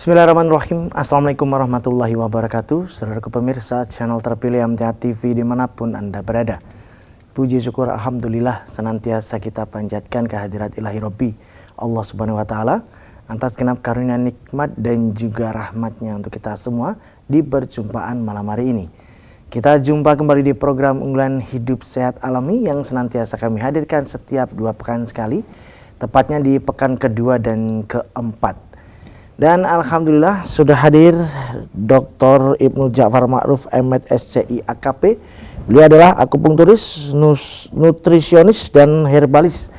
Bismillahirrahmanirrahim. Assalamualaikum warahmatullahi wabarakatuh. Saudara pemirsa channel terpilih MTA TV dimanapun Anda berada. Puji syukur Alhamdulillah senantiasa kita panjatkan kehadirat ilahi Rabbi Allah Subhanahu wa Ta'ala atas genap karunia nikmat dan juga rahmatnya untuk kita semua di perjumpaan malam hari ini. Kita jumpa kembali di program unggulan Hidup Sehat Alami yang senantiasa kami hadirkan setiap 2 pekan sekali, tepatnya di pekan kedua dan keempat. Dan Alhamdulillah sudah hadir Dr. Ibnu Ja'far Ma'ruf M.Med SCI AKP. Beliau adalah akupunkturis, nutrisionis dan herbalis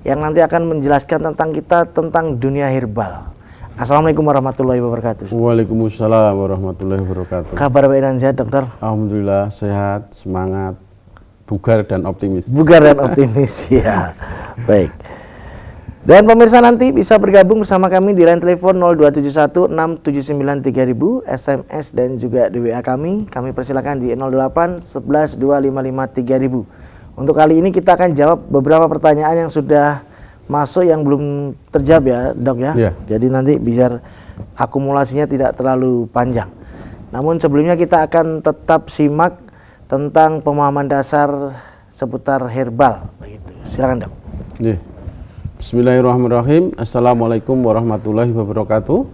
yang nanti akan menjelaskan tentang dunia herbal. Assalamualaikum warahmatullahi wabarakatuh. Waalaikumsalam warahmatullahi wabarakatuh. Kabar baik dan sehat, dokter? Alhamdulillah sehat, semangat, bugar dan optimis. Bugar dan optimis, ya. Baik. Dan pemirsa nanti bisa bergabung bersama kami di line telepon 02716793000, SMS dan juga di WA kami. Kami persilakan di 08112553.000. Untuk kali ini kita akan jawab beberapa pertanyaan yang sudah masuk yang belum terjawab ya, Dok ya. Yeah. Jadi nanti biar akumulasinya tidak terlalu panjang. Namun sebelumnya kita akan tetap simak tentang pemahaman dasar seputar herbal begitu. Silakan, Dok. Yeah. Bismillahirrahmanirrahim. Assalamualaikum warahmatullahi wabarakatuh.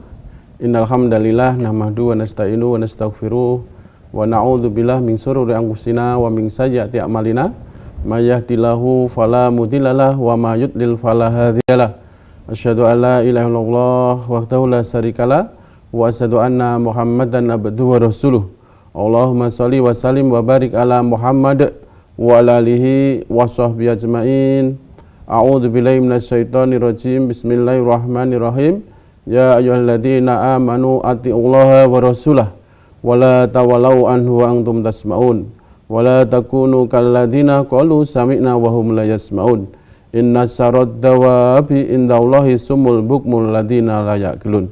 Innal hamdalillah nahmadu wa nasta'inu wa nastaghfiruh wa na'udzubillahi min shururi anfusina wa min sayyiati a'malina. May yahdihillahu fala mudhillalah wa may yudlil fala hadiyalah. Asyhadu an la ilaha illallah wahdahu la syarikalah wa asyhadu anna Muhammadan abduhu wa rasuluh. Allahumma shalli wa sallim wa barik ala Muhammad wa ala alihi wa sahbihi ajmain. A'udzu billahi minasyaitonir rajim. Bismillahirrahmanirrahim. Ya ayyuhalladzina amanu atti'ullaha wa rasulahu wa la tawallaw anhu wa antum tasma'un wa la takunu kalladzina qalu sami'na wa hum la yasma'un. Inna syarrad dawabi indallahi sumul bukmul ladzina la ya'qilun.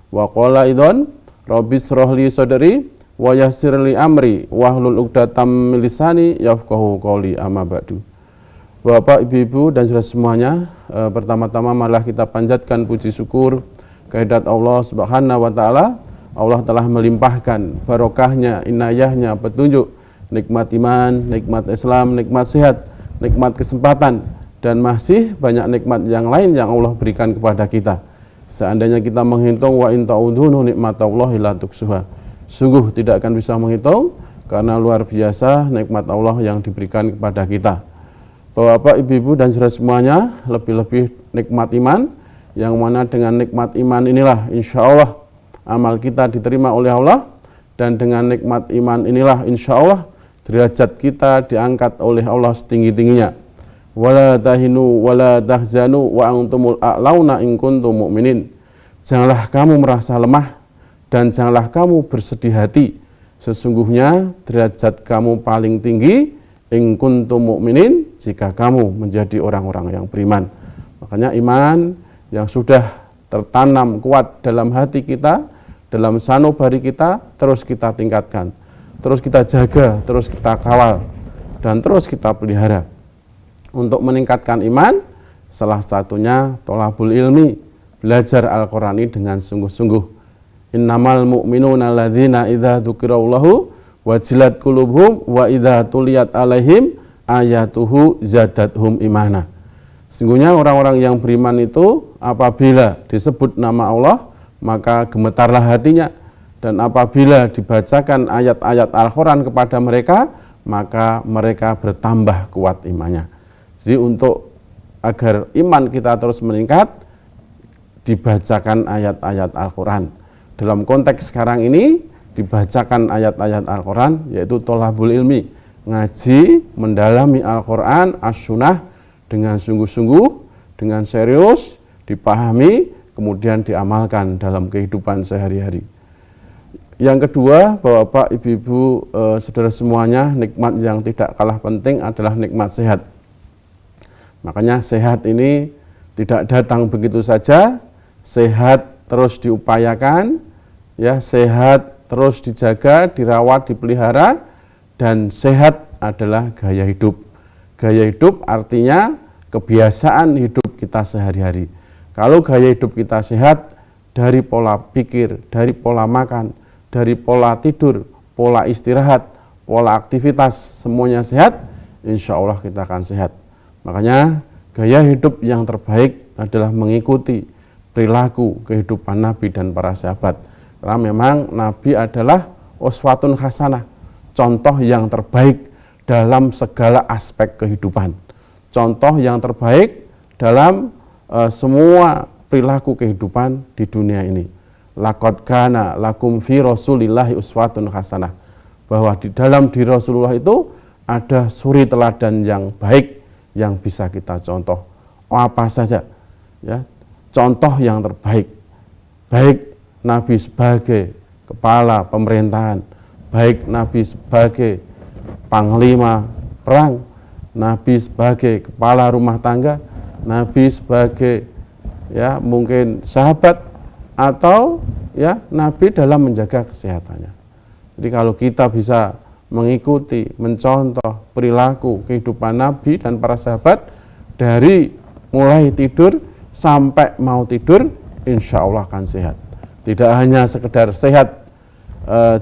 Wa qala idzan rabbis shrahli sadri wa yassirli amri wahlul 'uqdatam min lisani yafqahu qawli amma ba'du. Bapak, Ibu-ibu dan saudara semuanya, pertama-tama malah kita panjatkan puji syukur kehadirat Allah Subhanahu wa Ta'ala. Allah telah melimpahkan barokahnya, inayahnya, petunjuk, nikmat iman, nikmat Islam, nikmat sehat, nikmat kesempatan, dan masih banyak nikmat yang lain yang Allah berikan kepada kita. Seandainya kita menghitung wa in ta'udhu nikmatallahi la tuhsuha, sungguh tidak akan bisa menghitung karena luar biasa nikmat Allah yang diberikan kepada kita. Bapak, Ibu-ibu dan saudara semuanya, lebih-lebih nikmat iman, yang mana dengan nikmat iman inilah insya Allah amal kita diterima oleh Allah, dan dengan nikmat iman inilah insya Allah derajat kita diangkat oleh Allah setinggi-tingginya. Wala tahinu wala tahzanu wa antumul a'launa in kuntum mu'minin. Janganlah kamu merasa lemah dan janganlah kamu bersedih hati. Sesungguhnya derajat kamu paling tinggi in kuntum mu'minin, jika kamu menjadi orang-orang yang beriman. Makanya iman yang sudah tertanam kuat dalam hati kita, dalam sanubari kita, terus kita tingkatkan, terus kita jaga, terus kita kawal, dan terus kita pelihara. Untuk meningkatkan iman, salah satunya tholabul ilmi, belajar Al-Qur'an dengan sungguh-sungguh. Innamal mu'minuna alladzina idza dzukirallahu wajilat qulubuhum wa idza tuliyat alaihim ayatuhu zadathum imana. Sesungguhnya orang-orang yang beriman itu apabila disebut nama Allah maka gemetarlah hatinya, dan apabila dibacakan ayat-ayat Al-Qur'an kepada mereka maka mereka bertambah kuat imannya. Jadi untuk agar iman kita terus meningkat, dibacakan ayat-ayat Al-Qur'an. Dalam konteks sekarang ini dibacakan ayat-ayat Al-Quran, yaitu tholabul ilmi, ngaji, mendalami Al-Quran, as-sunnah dengan sungguh-sungguh, dengan serius, dipahami, kemudian diamalkan dalam kehidupan sehari-hari. Yang kedua, Bapak, Ibu-ibu, saudara semuanya, nikmat yang tidak kalah penting adalah nikmat sehat. Makanya sehat ini tidak datang begitu saja, sehat terus diupayakan, ya, sehat terus dijaga, dirawat, dipelihara, dan sehat adalah gaya hidup. Gaya hidup artinya kebiasaan hidup kita sehari-hari. Kalau gaya hidup kita sehat dari pola pikir, dari pola makan, dari pola tidur, pola istirahat, pola aktivitas, semuanya sehat, insya Allah kita akan sehat. Makanya gaya hidup yang terbaik adalah mengikuti perilaku kehidupan Nabi dan para sahabat. Karena memang Nabi adalah uswatun hasanah, contoh yang terbaik dalam segala aspek kehidupan. Contoh yang terbaik dalam semua perilaku kehidupan di dunia ini. Laqad kana lakum fi Rasulillahi uswatun hasanah. Bahwa di dalam diri Rasulullah itu ada suri teladan yang baik yang bisa kita contoh. Apa saja? Ya, contoh yang terbaik. Baik Nabi sebagai kepala pemerintahan, baik Nabi sebagai panglima perang, Nabi sebagai kepala rumah tangga, Nabi sebagai ya mungkin sahabat, atau ya Nabi dalam menjaga kesehatannya. Jadi kalau kita bisa mengikuti, mencontoh perilaku kehidupan Nabi dan para sahabat dari mulai tidur sampai mau tidur, insya Allah akan sehat. Tidak hanya sekedar sehat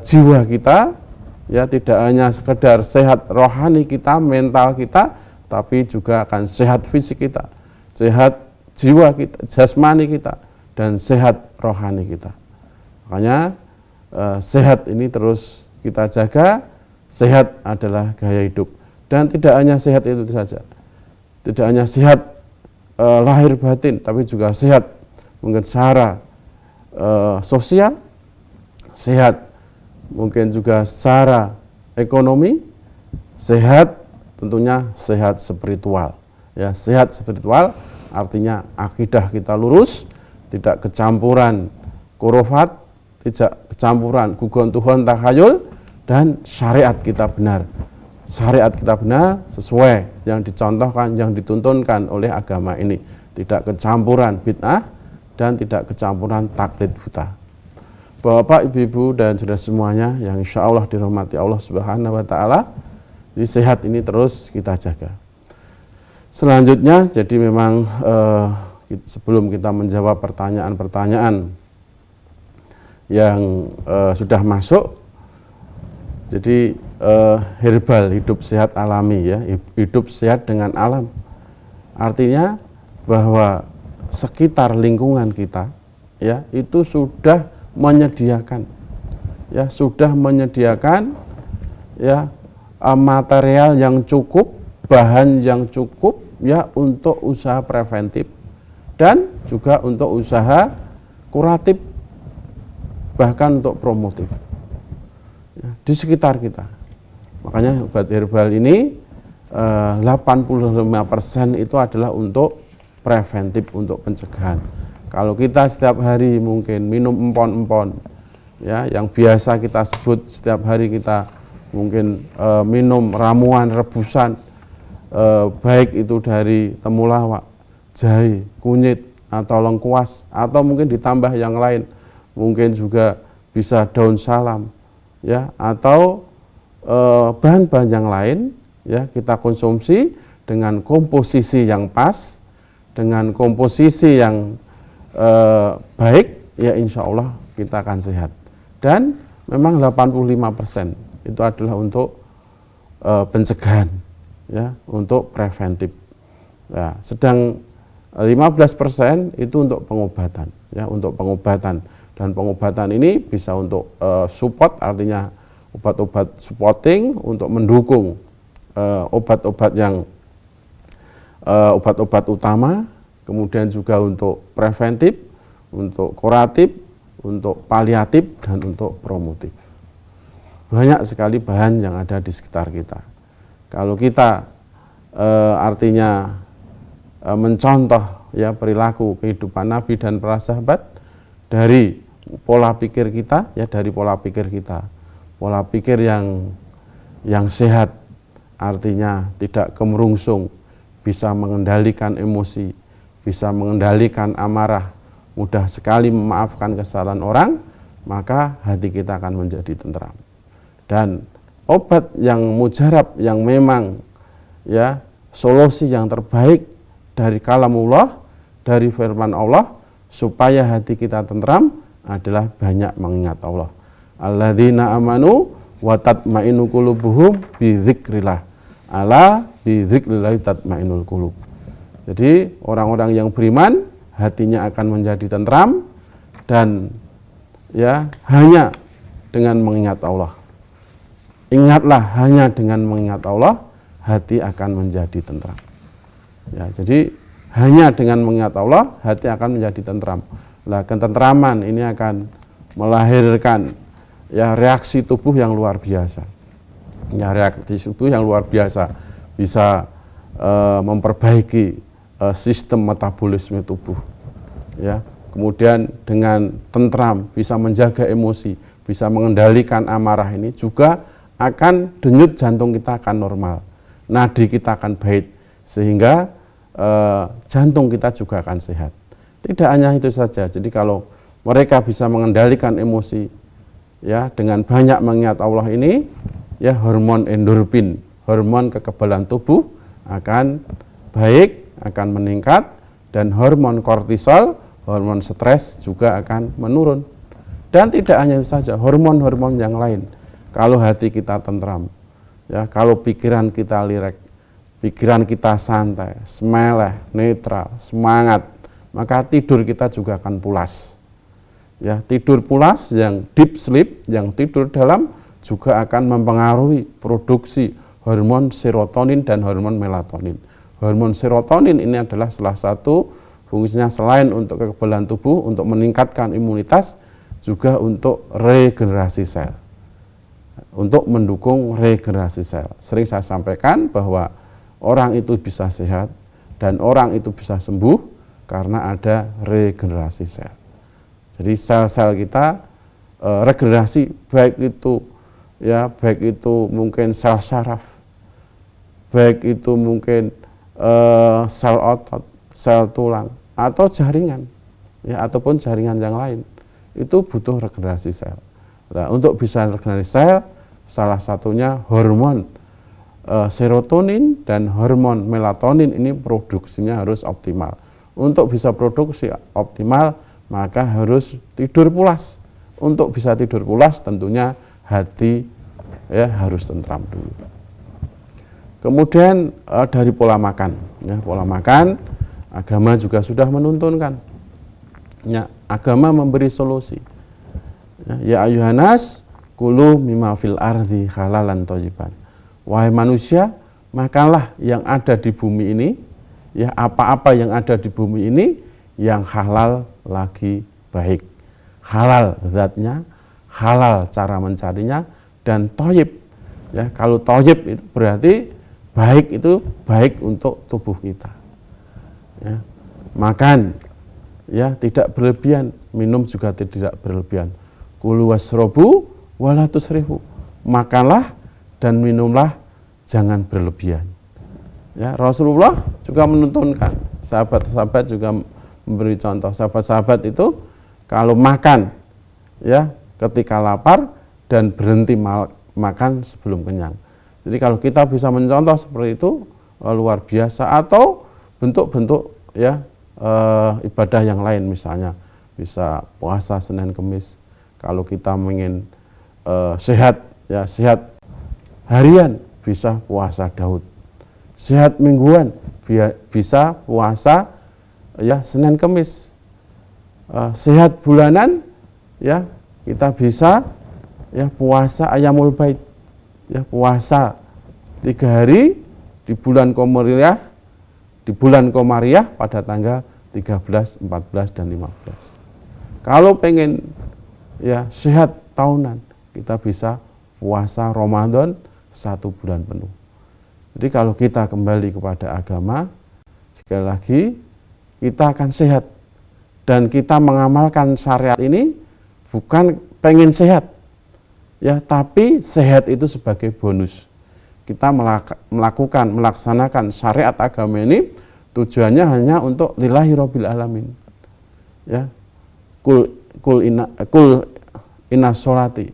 jiwa kita, ya tidak hanya sekedar sehat rohani kita, mental kita, tapi juga akan sehat fisik kita, sehat jiwa kita, jasmani kita, dan sehat rohani kita. Makanya sehat ini terus kita jaga. Sehat adalah gaya hidup, dan tidak hanya sehat itu saja, tidak hanya sehat lahir batin, tapi juga sehat mungkin secara sosial, sehat mungkin juga secara ekonomi, sehat tentunya sehat spiritual. Ya, sehat spiritual artinya akidah kita lurus, tidak kecampuran khurafat, tidak kecampuran gugon Tuhan takhayul, dan syariat kita benar. Syariat kita benar sesuai yang dicontohkan, yang dituntunkan oleh agama ini. Tidak kecampuran bid'ah dan tidak kecampuran taklid buta. Bapak, Ibu, dan saudara semuanya yang insya Allah dirahmati Allah Subhanahu wa Ta'ala, jadi sehat ini terus kita jaga. Selanjutnya, jadi memang sebelum kita menjawab pertanyaan-pertanyaan yang sudah masuk, jadi herbal, hidup sehat alami, ya, hidup sehat dengan alam. Artinya bahwa sekitar lingkungan kita, ya, itu sudah menyediakan, ya, ya, material yang cukup, bahan yang cukup, ya, untuk usaha preventif dan juga untuk usaha kuratif, bahkan untuk promotif. Di sekitar kita. Makanya obat herbal ini 85% itu adalah untuk preventif, untuk pencegahan. Kalau kita setiap hari mungkin minum empon-empon, ya, yang biasa kita sebut setiap hari kita mungkin minum ramuan rebusan, baik itu dari temulawak, jahe, kunyit, atau lengkuas, atau mungkin ditambah yang lain, mungkin juga bisa daun salam, ya, atau bahan-bahan yang lain, ya, kita konsumsi dengan komposisi yang pas, dengan komposisi yang baik, ya, insya Allah kita akan sehat. Dan memang 85% itu adalah untuk pencegahan, ya, untuk preventif. Ya, sedang 15% itu untuk pengobatan, ya, untuk pengobatan. Dan pengobatan ini bisa untuk support, artinya obat-obat supporting untuk mendukung obat-obat yang obat-obat utama, kemudian juga untuk preventif, untuk kuratif, untuk paliatif, dan untuk promotif. Banyak sekali bahan yang ada di sekitar kita. Kalau kita artinya mencontoh, ya, perilaku kehidupan Nabi dan para sahabat dari pola pikir kita, ya, dari pola pikir kita, pola pikir yang sehat, artinya tidak kemerungsung, bisa mengendalikan emosi, bisa mengendalikan amarah, mudah sekali memaafkan kesalahan orang, maka hati kita akan menjadi tentram. Dan obat yang mujarab, yang memang, ya, solusi yang terbaik dari kalamullah, dari firman Allah, supaya hati kita tentram adalah banyak mengingat Allah. Alladzina amanu wa tatmainu qulubuhum bi dzikrillah. Ala bi dzikrillah tatmainul qulub. Jadi orang-orang yang beriman hatinya akan menjadi tentram dan ya hanya dengan mengingat Allah. Ingatlah, hanya dengan mengingat Allah hati akan menjadi tentram. Ya, jadi hanya dengan mengingat Allah hati akan menjadi tentram. Nah, ketentraman ini akan melahirkan ya reaksi tubuh yang luar biasa. Ya, reaksi tubuh yang luar biasa bisa memperbaiki sistem metabolisme tubuh. Ya, kemudian dengan tentram bisa menjaga emosi, bisa mengendalikan amarah, ini juga akan denyut jantung kita akan normal, nadi kita akan baik, sehingga jantung kita juga akan sehat. Tidak hanya itu saja, jadi kalau mereka bisa mengendalikan emosi ya dengan banyak mengingat Allah ini, ya hormon endorfin, hormon kekebalan tubuh akan baik, akan meningkat, dan hormon kortisol, hormon stres juga akan menurun. Dan tidak hanya itu saja, hormon-hormon yang lain. Kalau hati kita tentram, ya kalau pikiran kita lirek, pikiran kita santai, semeleh, netral, semangat, maka tidur kita juga akan pulas. Ya, tidur pulas, yang deep sleep, yang tidur dalam juga akan mempengaruhi produksi hormon serotonin dan hormon melatonin. Hormon serotonin ini adalah salah satu fungsinya selain untuk kekebalan tubuh, untuk meningkatkan imunitas, juga untuk regenerasi sel, untuk mendukung regenerasi sel. Sering saya sampaikan bahwa orang itu bisa sehat dan orang itu bisa sembuh karena ada regenerasi sel. Jadi sel-sel kita regenerasi, baik itu mungkin sel saraf, baik itu mungkin sel otot, sel tulang, atau jaringan, ya ataupun jaringan yang lain, itu butuh regenerasi sel. Nah, untuk bisa regenerasi sel, salah satunya hormon serotonin dan hormon melatonin ini produksinya harus optimal. Untuk bisa produksi optimal, maka harus tidur pulas. Untuk bisa tidur pulas, tentunya hati ya harus tentram dulu. Kemudian dari pola makan, ya, pola makan agama juga sudah menuntunkan. Ya, agama memberi solusi. Ya ayuhanas kulu mimma fil ardi halalan thayyiban. Wahai manusia, makanlah yang ada di bumi ini, ya apa-apa yang ada di bumi ini yang halal lagi baik. Halal zatnya, halal cara mencarinya, dan thayyib. Ya, kalau thayyib itu berarti baik, itu baik untuk tubuh kita. Ya, makan ya tidak berlebihan, minum juga tidak berlebihan. Kulu wasrobu wala tusrifu. Makanlah dan minumlah, jangan berlebihan. Ya, Rasulullah juga menuntunkan, sahabat-sahabat juga memberi contoh. Sahabat-sahabat itu kalau makan ya ketika lapar dan berhenti makan sebelum kenyang. Jadi kalau kita bisa mencontoh seperti itu luar biasa. Atau bentuk-bentuk ya ibadah yang lain, misalnya bisa puasa Senin Kemis. Kalau kita ingin sehat ya sehat harian, bisa puasa Daud. Sehat mingguan, bisa puasa ya Senin Kemis. Sehat bulanan ya kita bisa ya puasa Ayyamul Bait. Ya, puasa 3 hari di bulan Komariah, pada tanggal 13, 14, dan 15. Kalau pengen ya sehat tahunan, kita bisa puasa Ramadan 1 bulan penuh. Jadi kalau kita kembali kepada agama, sekali lagi kita akan sehat, dan kita mengamalkan syariat ini bukan pengen sehat, ya, tapi sehat itu sebagai bonus. Kita melaksanakan syariat agama ini tujuannya hanya untuk lillahi rabbil alamin. Ya. Kul inna sholati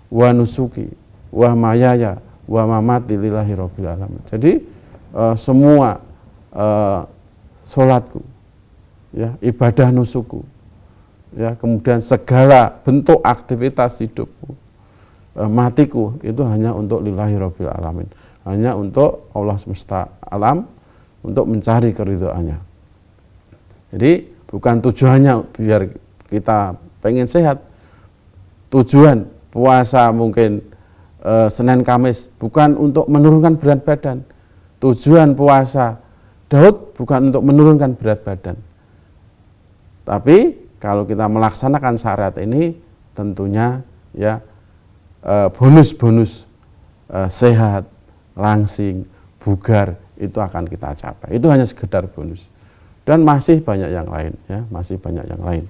wa nusuki wa mayaya wa mamati lillahi rabbil alamin. Jadi semua sholatku, ya, ibadah nusuku, ya, kemudian segala bentuk aktivitas hidupku, matiku itu hanya untuk lillahi rabbil alamin, hanya untuk Allah semesta alam, untuk mencari keridhaannya. Jadi bukan tujuannya biar kita pengen sehat. Tujuan puasa mungkin Senin Kamis bukan untuk menurunkan berat badan. Tujuan puasa Daud bukan untuk menurunkan berat badan. Tapi kalau kita melaksanakan syariat ini tentunya ya bonus-bonus sehat, langsing, bugar itu akan kita capai. Itu hanya sekedar bonus. Dan masih banyak yang lain ya, masih banyak yang lain.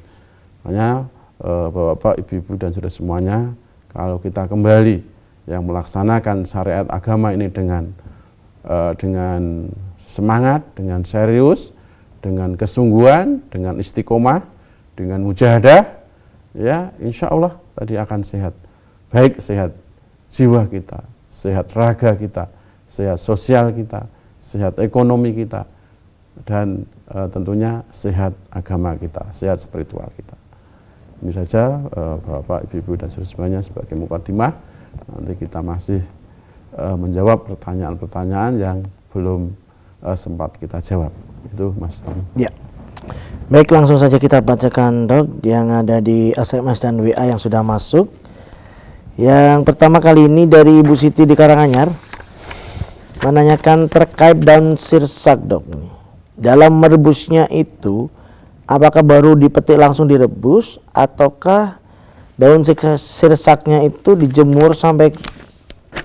Makanya Bapak, Ibu-ibu dan saudara semuanya, kalau kita kembali yang melaksanakan syariat agama ini dengan semangat, dengan serius, dengan kesungguhan, dengan istiqomah, dengan mujahadah, ya insya Allah tadi akan sehat. Baik sehat jiwa kita, sehat raga kita, sehat sosial kita, sehat ekonomi kita, dan tentunya sehat agama kita, sehat spiritual kita. Ini saja Bapak, Ibu, dan saudara semuanya sebagai mukadimah. Nanti kita masih menjawab pertanyaan-pertanyaan yang belum sempat kita jawab. Itu Mas Tom. Ya. Baik, langsung saja kita bacakan Dok yang ada di SMS dan WA yang sudah masuk. Yang pertama kali ini dari Ibu Siti di Karanganyar menanyakan terkait daun sirsak, Dok. Dalam merebusnya itu apakah baru dipetik langsung direbus ataukah daun sirsaknya itu dijemur sampai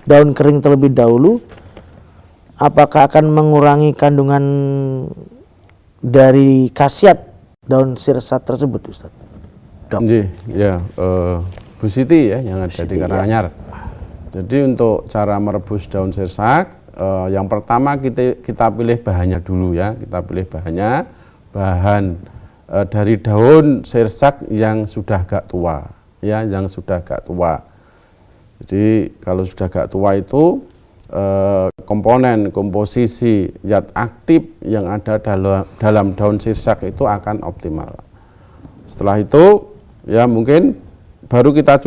daun kering terlebih dahulu? Apakah akan mengurangi kandungan dari khasiat daun sirsak tersebut, Ustaz? Dok. Ya, Bu Siti ya yang ada di Karanganyar. Jadi untuk cara merebus daun sirsak, yang pertama kita pilih bahannya dulu ya. Kita pilih bahan dari daun sirsak yang sudah agak tua. Ya, yang sudah agak tua. Jadi kalau sudah agak tua itu komponen komposisi zat aktif yang ada dalam daun sirsak itu akan optimal. Setelah itu ya mungkin baru kita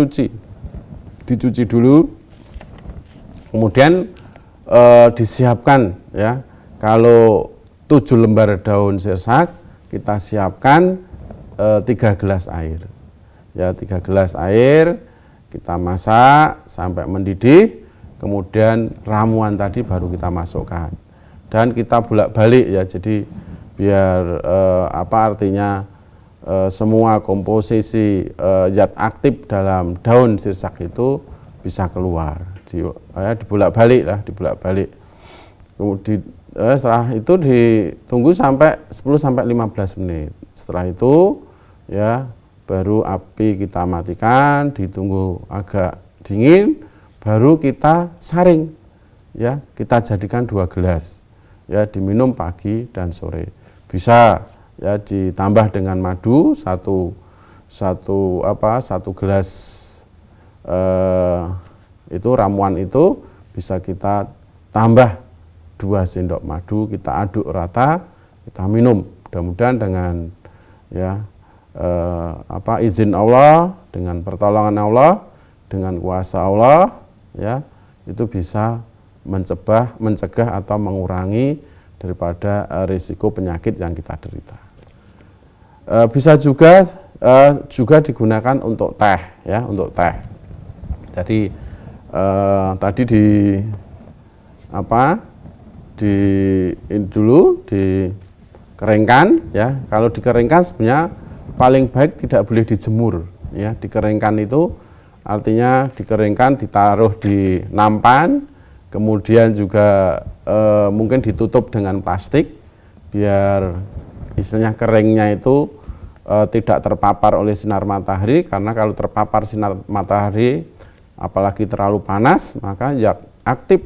dicuci dulu, kemudian disiapkan ya. Kalau 7 lembar daun sirsak kita siapkan 3 gelas air. Ya, 3 gelas air kita masak sampai mendidih, kemudian ramuan tadi baru kita masukkan dan kita bolak-balik ya. Jadi biar artinya semua komposisi zat aktif dalam daun sirsak itu bisa keluar, dibolak-balik. Kemudian setelah itu ditunggu sampai 10-15 menit. Setelah itu ya baru api kita matikan, ditunggu agak dingin, baru kita saring, ya kita jadikan 2 gelas, ya diminum pagi dan sore. Bisa ya ditambah dengan madu satu gelas itu ramuan itu bisa kita tambah 2 sendok madu, kita aduk rata, kita minum. Mudah-mudahan dengan ya izin Allah, dengan pertolongan Allah, dengan kuasa Allah, ya itu bisa mencegah atau mengurangi daripada risiko penyakit yang kita derita. Bisa juga digunakan untuk teh, ya untuk teh. Jadi tadi dikeringkan, ya. Kalau dikeringkan sebenarnya paling baik tidak boleh dijemur, ya. Dikeringkan itu artinya dikeringkan, ditaruh di nampan, kemudian juga mungkin ditutup dengan plastik biar istilahnya keringnya itu tidak terpapar oleh sinar matahari, karena kalau terpapar sinar matahari apalagi terlalu panas maka zat aktif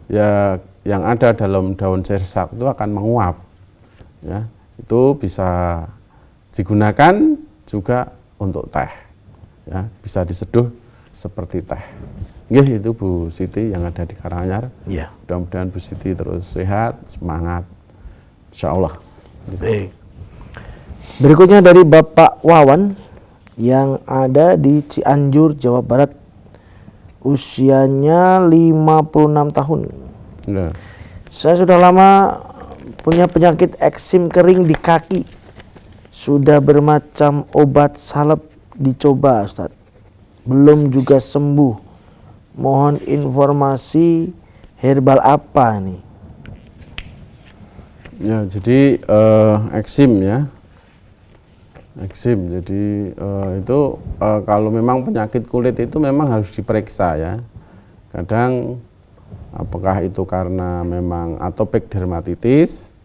ya yang ada dalam daun sirsak itu akan menguap, ya. Itu bisa digunakan juga untuk teh, ya bisa diseduh seperti teh. Nggih, itu Bu Siti yang ada di Karanganyar. Ya. Mudah-mudahan Bu Siti terus sehat, semangat, insya Allah. Baik. Berikutnya dari Bapak Wawan yang ada di Cianjur, Jawa Barat. Usianya 56 tahun. Ya. Saya sudah lama punya penyakit eksim kering di kaki. Sudah bermacam obat salep dicoba, Ustadz. Belum juga sembuh. Mohon informasi herbal apa nih? Ya, jadi eksim ya. Eksim, jadi itu kalau memang penyakit kulit itu memang harus diperiksa ya. Kadang apakah itu karena memang atopik dermatitis,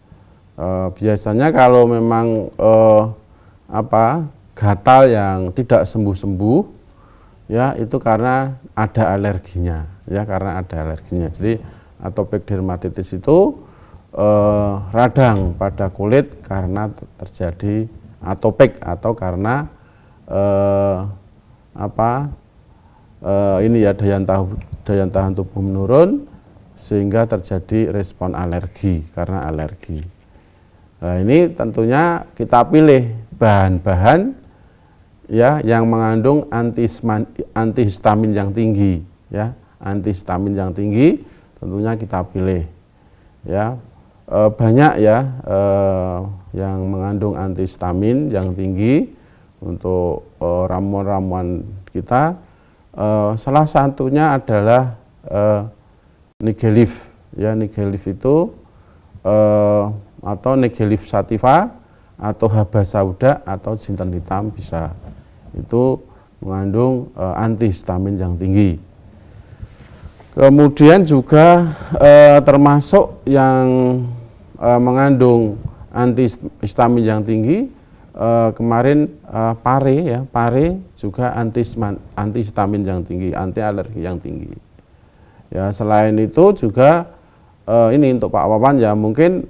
biasanya kalau memang gatal yang tidak sembuh-sembuh, ya itu karena ada alerginya, ya karena ada alerginya. Jadi atopik dermatitis itu radang pada kulit karena terjadi atopik atau karena ini ya daya tahan tubuh menurun sehingga terjadi respon alergi karena alergi. Nah, ini tentunya kita pilih bahan-bahan ya yang mengandung antihistamin yang tinggi ya, antihistamin yang tinggi tentunya kita pilih ya. Banyak ya yang mengandung antihistamin yang tinggi untuk ramuan-ramuan kita. Salah satunya adalah Nigellif ya. Nigellif itu atau Nigellif sativa atau haba sauda atau jinten hitam bisa, itu mengandung antihistamin yang tinggi. Kemudian juga termasuk yang mengandung antihistamin yang tinggi, kemarin pare ya, pare juga antihistamin yang tinggi, anti alergi yang tinggi. Ya, selain itu juga ini untuk Pak Wawan ya, mungkin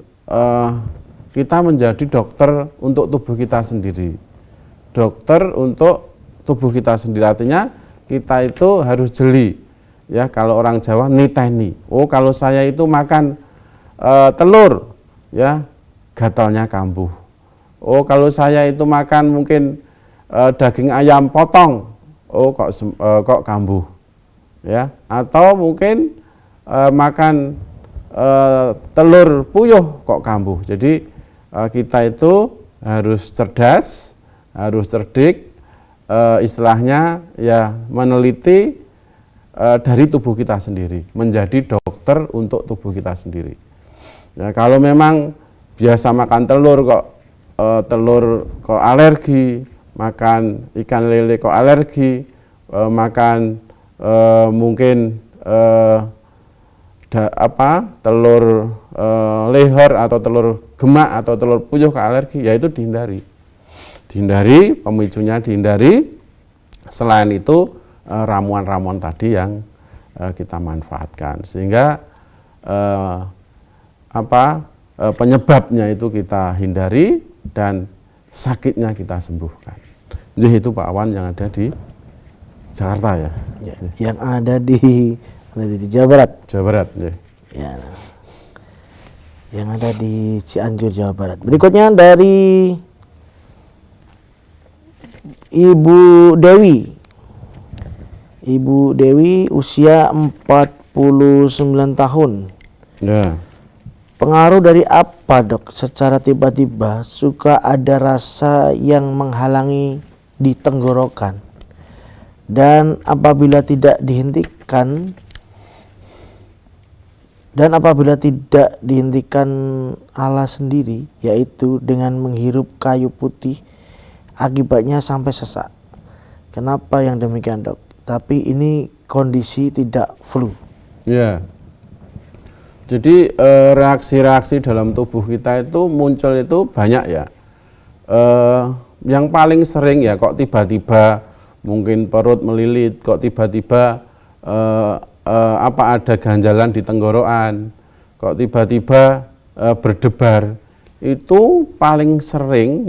kita menjadi dokter untuk tubuh kita sendiri. Dokter untuk tubuh kita sendiri artinya kita itu harus jeli. Ya, kalau orang Jawa niteni. Oh, kalau saya itu makan telur ya, gatalnya kambuh. Oh, kalau saya itu makan mungkin daging ayam potong, oh kok kambuh. Ya, atau mungkin makan telur puyuh kok kambuh. Jadi kita itu harus cerdas, harus cerdik, istilahnya ya meneliti dari tubuh kita sendiri, menjadi dokter untuk tubuh kita sendiri. Ya, kalau memang biasa makan telur kok alergi, makan ikan lele kok alergi, makan mungkin telur lehor atau telur gemak atau telur puyuh ke alergi, ya itu dihindari. Dihindari, pemicunya dihindari. Selain itu ramuan-ramuan tadi yang kita manfaatkan sehingga penyebabnya itu kita hindari dan sakitnya kita sembuhkan. Jadi itu Pak Awan yang ada di Jakarta ya. Yang ada di Jawa Barat. Jawa Barat ya. Ya. Yang ada di Cianjur, Jawa Barat. Berikutnya dari Ibu Dewi. Ibu Dewi usia 49 tahun. Ya. Pengaruh dari apa, Dok? Secara tiba-tiba suka ada rasa yang menghalangi di tenggorokan. Dan apabila tidak dihentikan Allah sendiri, yaitu dengan menghirup kayu putih, akibatnya sampai sesak. Kenapa yang demikian, Dok? Tapi ini kondisi tidak flu. Ya. Jadi reaksi-reaksi dalam tubuh kita itu muncul itu banyak ya. Yang paling sering ya kok tiba-tiba mungkin perut melilit, kok tiba-tiba ada ganjalan di tenggorokan, kok tiba-tiba berdebar. Itu paling sering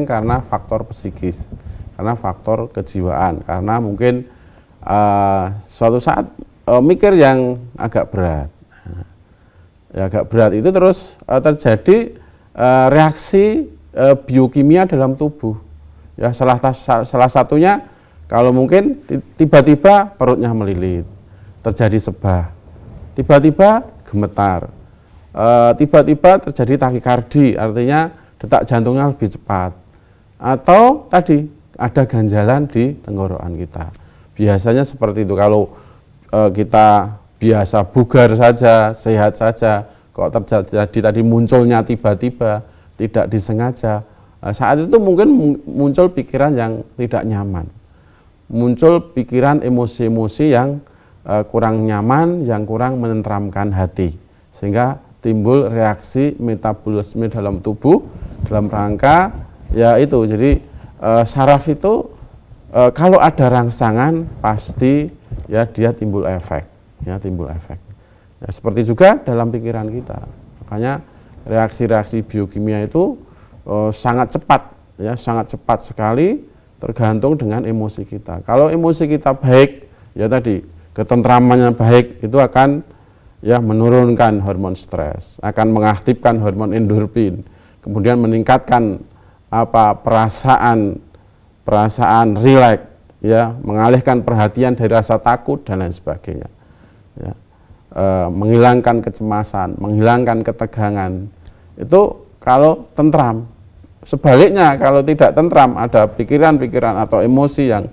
karena faktor psikis, karena faktor kejiwaan, karena mungkin suatu saat mikir yang agak berat. Ya, agak berat itu terus terjadi reaksi biokimia dalam tubuh Ya, salah satunya kalau mungkin tiba-tiba perutnya melilit, terjadi sebah, tiba-tiba gemetar, tiba-tiba terjadi takikardi, artinya detak jantungnya lebih cepat, atau tadi ada ganjalan di tenggorokan kita. Biasanya seperti itu. Kalau kita biasa bugar saja, sehat saja, kok terjadi tadi munculnya tiba-tiba, tidak disengaja, saat itu mungkin muncul pikiran yang tidak nyaman, muncul pikiran emosi-emosi yang kurang nyaman, yang kurang menenteramkan hati, sehingga timbul reaksi metabolisme dalam tubuh dalam rangka ya itu. Jadi saraf itu kalau ada rangsangan pasti ya dia timbul efek, ya timbul efek. Ya, seperti juga dalam pikiran kita, makanya reaksi-reaksi biokimia itu sangat cepat, ya sangat cepat sekali, tergantung dengan emosi kita. Kalau emosi kita baik, ya tadi ketentramannya baik, itu akan ya menurunkan hormon stres, akan mengaktifkan hormon endorfin, kemudian meningkatkan perasaan rileks, ya mengalihkan perhatian dari rasa takut dan lain sebagainya, ya. Menghilangkan kecemasan, menghilangkan ketegangan, itu kalau tentram. Sebaliknya kalau tidak tentram, ada pikiran-pikiran atau emosi yang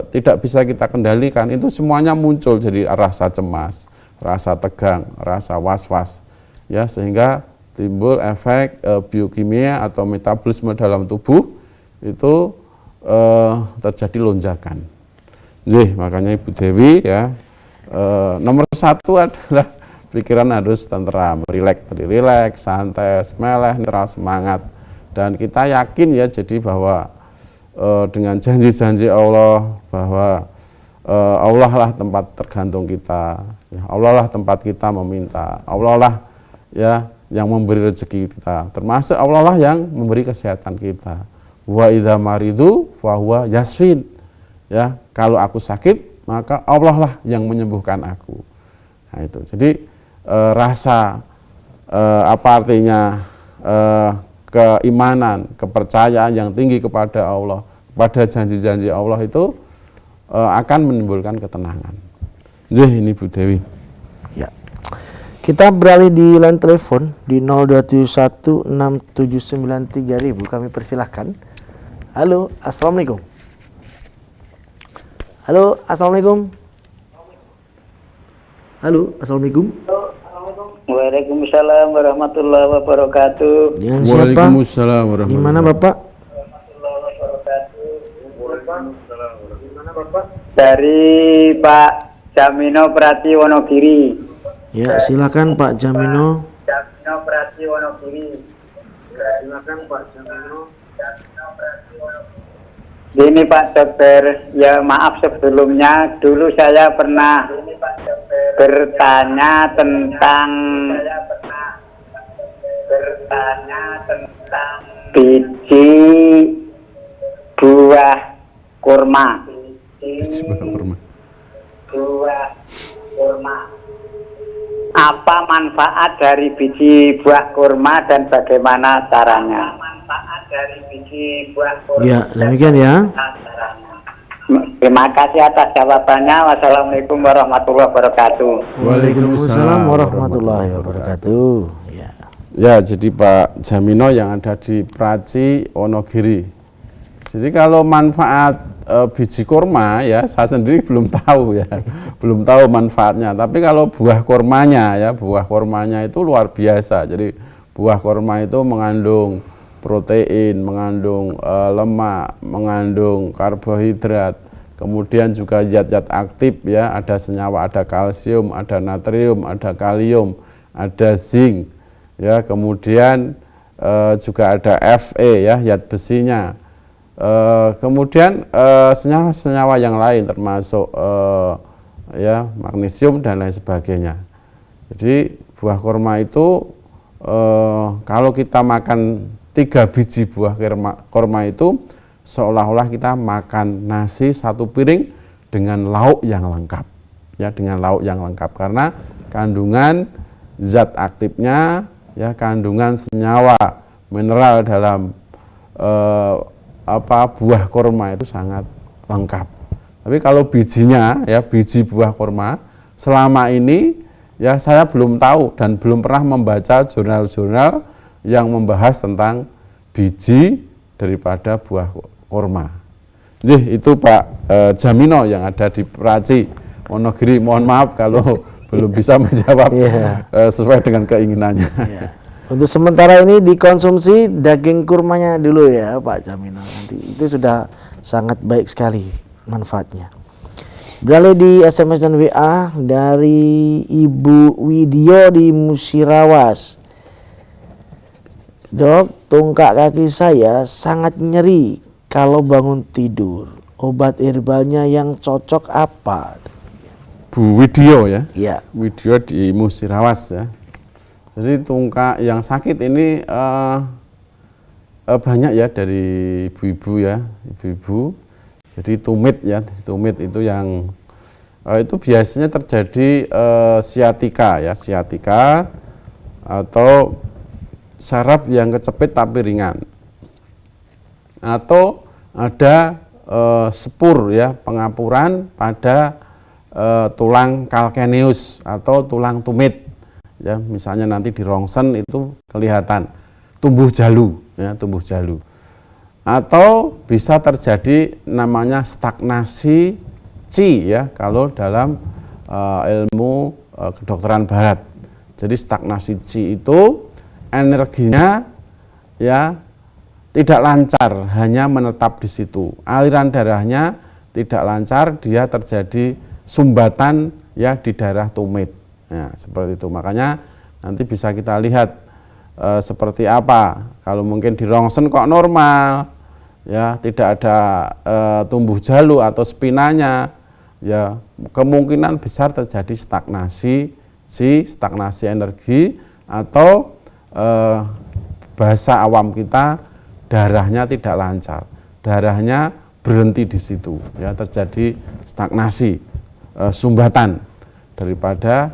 tidak bisa kita kendalikan, itu semuanya muncul, jadi rasa cemas, rasa tegang, rasa was-was, ya sehingga timbul efek biokimia atau metabolisme dalam tubuh itu terjadi lonjakan. Jadi makanya Ibu Dewi ya nomor satu adalah pikiran harus tenteram, rileks, santai, meleh, netral, semangat. Dan kita yakin ya jadi bahwa dengan janji-janji Allah bahwa Allah lah tempat tergantung kita, ya, Allah lah tempat kita meminta, Allah lah ya yang memberi rezeki kita, termasuk Allah lah yang memberi kesehatan kita. Wa idza maridu fa huwa yasfin. Ya, kalau aku sakit maka Allah lah yang menyembuhkan aku. Nah itu. Jadi rasa apa artinya keimanan, kepercayaan yang tinggi kepada Allah, kepada janji-janji Allah itu akan menimbulkan ketenangan. Ini Bu Dewi. Ya. Kita beralih di line telepon di 02716793000. Kami persilahkan. Halo, assalamualaikum. Halo, assalamualaikum. Halo, assalamualaikum. Waalaikumsalam warahmatullahi wabarakatuh. Dengan siapa? Waalaikumsalam warahmatullahi. Di mana Bapak? Dari Pak Jamino Prati Wonogiri. Ya, silakan Pak Jamino. Jamino Prati Wonogiri. Silakan Pak Jamino. Gini Pak Dokter, ya maaf sebelumnya, dulu saya pernah bertanya tentang biji buah kurma. Apa manfaat dari biji buah kurma dan bagaimana caranya? Ya, demikian ya. Terima kasih atas jawabannya. Wassalamualaikum warahmatullahi wabarakatuh. Waalaikumsalam warahmatullahi wabarakatuh. Ya. Ya, jadi Pak Jamino yang ada di Praci Wonogiri. Jadi kalau manfaat biji kurma ya saya sendiri belum tahu ya, belum tahu manfaatnya. Tapi kalau buah kurmanya ya, buah kurmanya itu luar biasa. Jadi buah kurma itu mengandung protein, mengandung lemak, mengandung karbohidrat, kemudian juga zat-zat aktif ya, ada senyawa, ada kalsium, ada natrium, ada kalium, ada zinc ya, kemudian juga ada Fe ya, zat besinya, kemudian senyawa-senyawa yang lain termasuk ya magnesium dan lain sebagainya. Jadi buah kurma itu kalau kita makan 3 biji buah kurma itu seolah-olah kita makan nasi 1 piring dengan lauk yang lengkap ya, dengan lauk yang lengkap karena kandungan zat aktifnya ya, kandungan senyawa mineral dalam buah kurma itu sangat lengkap. Tapi kalau bijinya ya, biji buah kurma selama ini ya saya belum tahu dan belum pernah membaca jurnal-jurnal yang membahas tentang biji daripada buah kurma. Jadi itu Pak Jamino yang ada di Praci Wonogiri, mohon maaf kalau belum bisa menjawab sesuai dengan keinginannya. Untuk sementara ini dikonsumsi daging kurmanya dulu ya Pak Jamino, nanti itu sudah sangat baik sekali manfaatnya. Beralih di SMS dan WA dari Ibu Widyo di Musirawas. Dok, tungkak kaki saya sangat nyeri kalau bangun tidur. Obat herbalnya yang cocok apa? Bu Widyo ya? Iya. Widyo di Musirawas ya. Jadi tungkak yang sakit ini banyak ya dari ibu-ibu ya, ibu-ibu. Jadi tumit ya, tumit itu yang itu biasanya terjadi siatika ya, siatika atau saraf yang kecepit tapi ringan, atau ada spur ya, pengapuran pada tulang kalkeneus atau tulang tumit ya, misalnya nanti di rongsen itu kelihatan tumbuh jalu ya, tumbuh jalu, atau bisa terjadi namanya stagnasi qi ya kalau dalam ilmu kedokteran barat. Jadi stagnasi qi itu energinya ya tidak lancar, hanya menetap di situ. Aliran darahnya tidak lancar, dia terjadi sumbatan ya di daerah tumit. Ya, seperti itu. Makanya nanti bisa kita lihat seperti apa. Kalau mungkin di rongsen kok normal, ya tidak ada tumbuh jalu atau spinanya, ya kemungkinan besar terjadi stagnasi stagnasi energi, atau bahasa awam kita darahnya tidak lancar, darahnya berhenti di situ, ya terjadi stagnasi, sumbatan daripada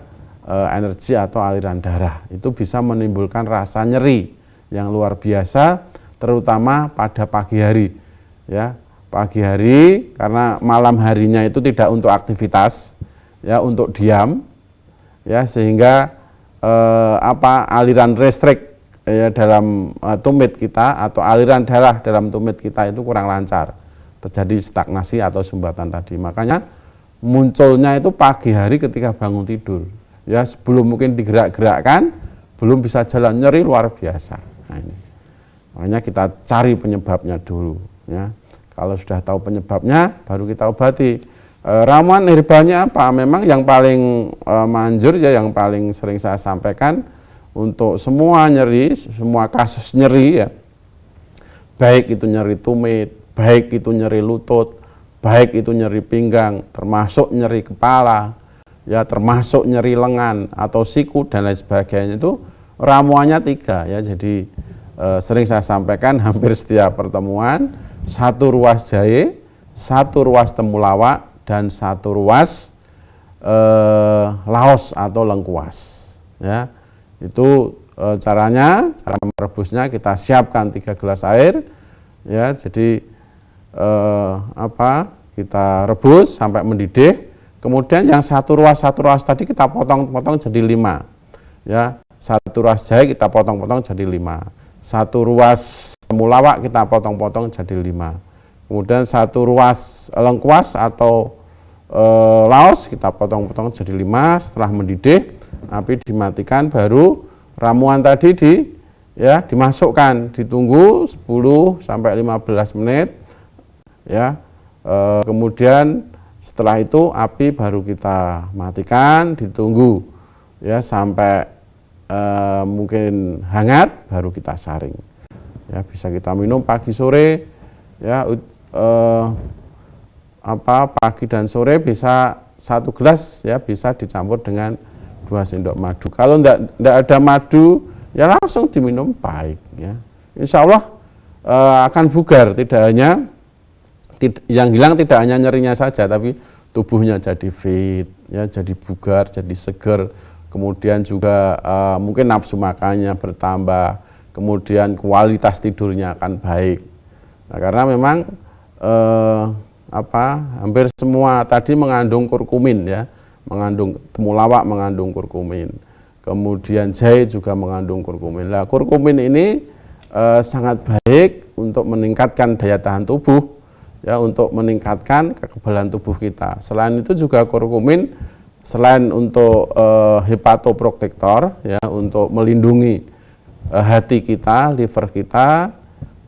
energi atau aliran darah. Itu bisa menimbulkan rasa nyeri yang luar biasa, terutama pada pagi hari, ya pagi hari, karena malam harinya itu tidak untuk aktivitas, ya untuk diam, ya sehingga aliran listrik ya dalam tumit kita atau aliran darah dalam tumit kita itu kurang lancar, terjadi stagnasi atau sumbatan tadi. Makanya munculnya itu pagi hari ketika bangun tidur, ya sebelum mungkin digerak-gerakkan, belum bisa jalan, nyeri luar biasa. Nah, ini makanya kita cari penyebabnya dulu, ya. Kalau sudah tahu penyebabnya baru kita obati. Ramuan herbalnya apa? Memang yang paling manjur ya, yang paling sering saya sampaikan untuk semua nyeri, semua kasus nyeri ya, baik itu nyeri tumit, baik itu nyeri lutut, baik itu nyeri pinggang, termasuk nyeri kepala, ya termasuk nyeri lengan atau siku dan lain sebagainya, itu ramuannya 3 ya. Jadi sering saya sampaikan hampir setiap pertemuan, 1 ruas jahe, 1 ruas temulawak, dan 1 ruas laos atau lengkuas, ya. Itu cara merebusnya, kita siapkan 3 gelas air, ya. Jadi kita rebus sampai mendidih, kemudian yang 1 ruas tadi kita potong-potong jadi 5, ya. 1 ruas jahe kita potong-potong jadi 5, 1 ruas temulawak kita potong-potong jadi 5, kemudian 1 ruas lengkuas atau laos kita potong-potong jadi 5. Setelah mendidih, api dimatikan, baru ramuan tadi dimasukkan, ditunggu 10 sampai 15 menit, ya. Kemudian setelah itu api baru kita matikan, ditunggu ya sampai mungkin hangat, baru kita saring, ya. Bisa kita minum pagi sore, ya. Pagi dan sore bisa 1 gelas, ya, bisa dicampur dengan 2 sendok madu. Kalau enggak ada madu, ya langsung diminum baik, ya. Insya Allah akan bugar, yang hilang tidak hanya nyerinya saja, tapi tubuhnya jadi fit, ya, jadi bugar, jadi seger, kemudian juga mungkin nafsu makannya bertambah, kemudian kualitas tidurnya akan baik. Nah, karena memang hampir semua tadi mengandung kurkumin ya, mengandung temulawak mengandung kurkumin. Kemudian jahe juga mengandung kurkumin. Nah, kurkumin ini sangat baik untuk meningkatkan daya tahan tubuh ya, untuk meningkatkan kekebalan tubuh kita. Selain itu juga kurkumin selain untuk hepatoprotektor ya, untuk melindungi hati kita, liver kita,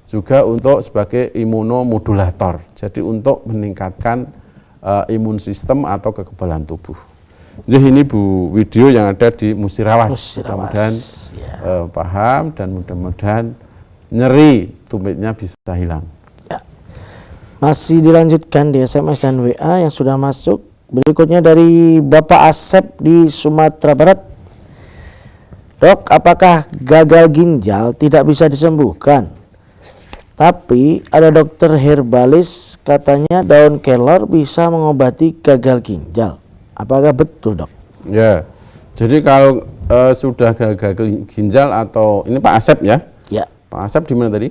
juga untuk sebagai imunomodulator. Jadi untuk meningkatkan imun sistem atau kekebalan tubuh. Jadi ini Bu video yang ada di Musirawas. Mudah-mudahan paham dan mudah-mudahan nyeri tumitnya bisa hilang. Ya. Masih dilanjutkan di SMS dan WA yang sudah masuk. Berikutnya dari Bapak Asep di Sumatera Barat. Dok, apakah gagal ginjal tidak bisa disembuhkan? Tapi ada dokter herbalis katanya daun kelor bisa mengobati gagal ginjal. Apakah betul, Dok? Ya, jadi kalau sudah gagal ginjal atau ini Pak Asep ya? Ya. Pak Asep di mana tadi?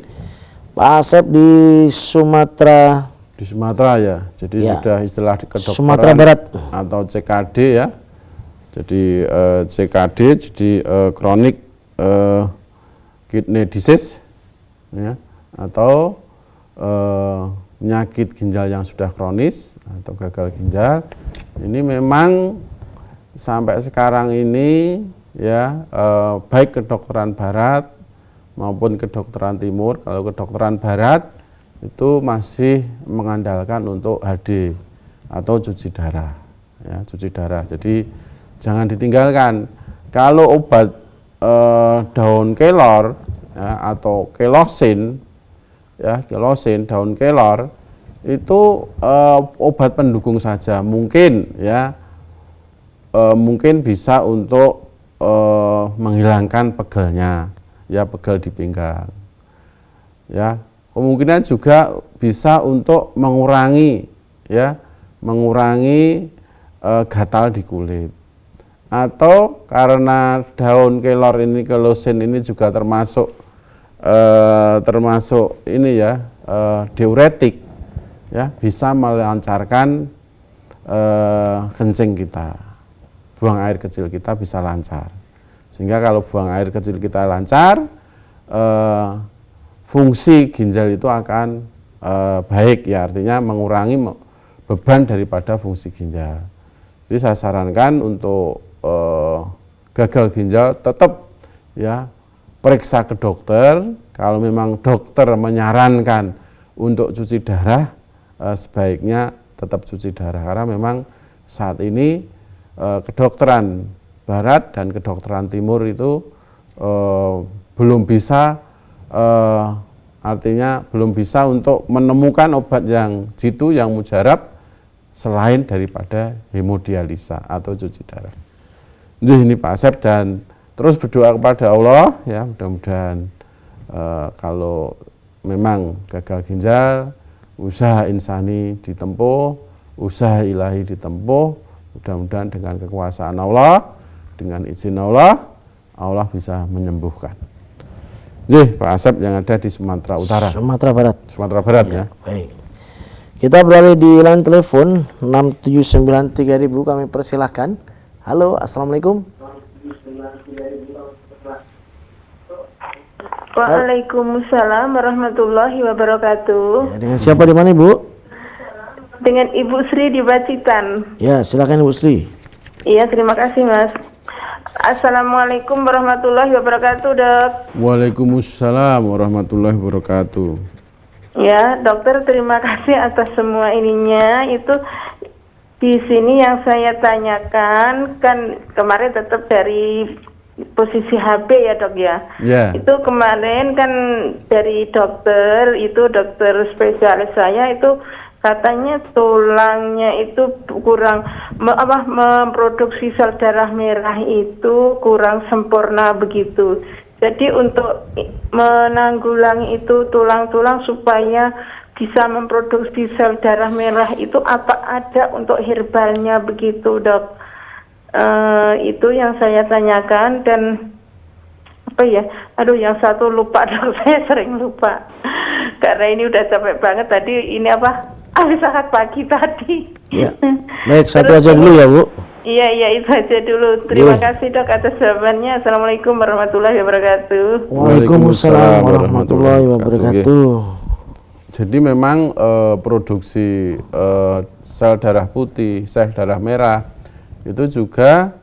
Pak Asep di Sumatera. Di Sumatera ya. Jadi Ya. sudah istilah di kedokteran Sumatera Barat atau CKD ya. Jadi CKD jadi chronic kidney disease ya, atau penyakit ginjal yang sudah kronis atau gagal ginjal. Ini memang sampai sekarang ini ya, baik kedokteran barat maupun kedokteran timur. Kalau kedokteran barat itu masih mengandalkan untuk HD atau cuci darah ya, cuci darah. Jadi jangan ditinggalkan. Kalau obat daun kelor ya, atau kelosin ya, kelosin daun kelor itu obat pendukung saja, mungkin ya, mungkin bisa untuk menghilangkan pegelnya ya, pegel di pinggang ya. Kemungkinan juga bisa untuk mengurangi ya, mengurangi gatal di kulit. Atau karena daun kelor ini, kelosin ini juga termasuk ini ya, diuretik ya, bisa melancarkan kencing kita, buang air kecil kita bisa lancar. Sehingga kalau buang air kecil kita lancar, fungsi ginjal itu akan baik ya, artinya mengurangi beban daripada fungsi ginjal. Jadi saya sarankan untuk gagal ginjal tetap ya periksa ke dokter. Kalau memang dokter menyarankan untuk cuci darah, sebaiknya tetap cuci darah, karena memang saat ini kedokteran barat dan kedokteran timur itu belum bisa, artinya belum bisa untuk menemukan obat yang jitu, yang mujarab selain daripada hemodialisa atau cuci darah. Jadi ini Pak Asep, dan terus berdoa kepada Allah ya, mudah-mudahan kalau memang gagal ginjal, usaha insani ditempuh, usaha ilahi ditempuh, mudah-mudahan dengan kekuasaan Allah, dengan izin Allah, Allah bisa menyembuhkan. Jadi Pak Asep yang ada di Sumatera Utara. Sumatera Barat. Sumatera Barat ya. Baik. Kita beralih di line telepon 6793000, kami persilahkan. Halo, assalamualaikum. Waalaikumsalam warahmatullahi wabarakatuh. Ya, dengan siapa di mana, Ibu? Dengan Ibu Sri di Pacitan. Ya, silakan Ibu Sri. Iya, terima kasih Mas. Assalamualaikum warahmatullahi wabarakatuh, Dok. Waalaikumsalam warahmatullahi wabarakatuh. Ya, dokter, terima kasih atas semua ininya. Itu di sini yang saya tanyakan kan kemarin tetap dari posisi HB ya, Dok ya. Ya. Itu kemarin kan dari dokter spesialis saya itu katanya tulangnya itu kurang memproduksi sel darah merah itu kurang sempurna begitu. Jadi untuk menanggulangi itu tulang-tulang supaya bisa memproduksi sel darah merah itu apa ada untuk herbalnya begitu, Dok? Itu yang saya tanyakan. Dan apa ya? Aduh, yang satu lupa, Dok. Saya sering lupa. karena ini udah capek banget tadi. Ini habis akad pagi tadi. Ya. Baik, satu aja dulu ya Bu. Iya, itu aja dulu. Terima kasih Dok atas jawabannya. Assalamualaikum warahmatullahi wabarakatuh. Waalaikumsalam warahmatullahi wabarakatuh. Jadi memang produksi sel darah putih, sel darah merah itu juga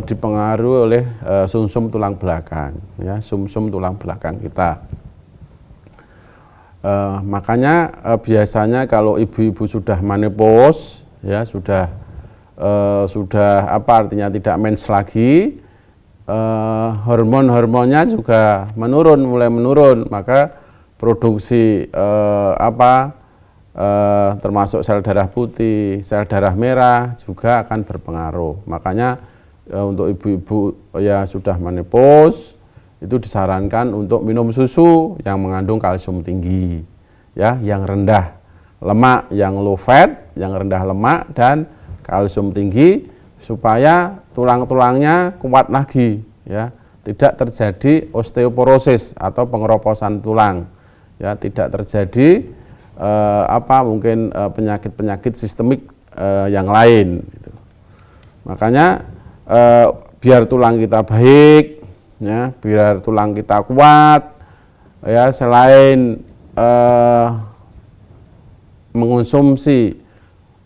dipengaruhi oleh sumsum tulang belakang, ya, sumsum tulang belakang kita. Makanya biasanya kalau ibu-ibu sudah menopause, ya sudah artinya tidak mens lagi, hormonnya juga mulai menurun, maka produksi termasuk sel darah putih, sel darah merah juga akan berpengaruh. Makanya untuk ibu-ibu yang sudah menopause itu disarankan untuk minum susu yang mengandung kalsium tinggi, ya, yang rendah lemak, yang low fat, yang rendah lemak dan kalsium tinggi, supaya tulang-tulangnya kuat lagi, ya, tidak terjadi osteoporosis atau pengeroposan tulang, ya, tidak terjadi mungkin penyakit-penyakit sistemik yang lain gitu. Makanya biar tulang kita baik, ya, biar tulang kita kuat, ya, selain mengonsumsi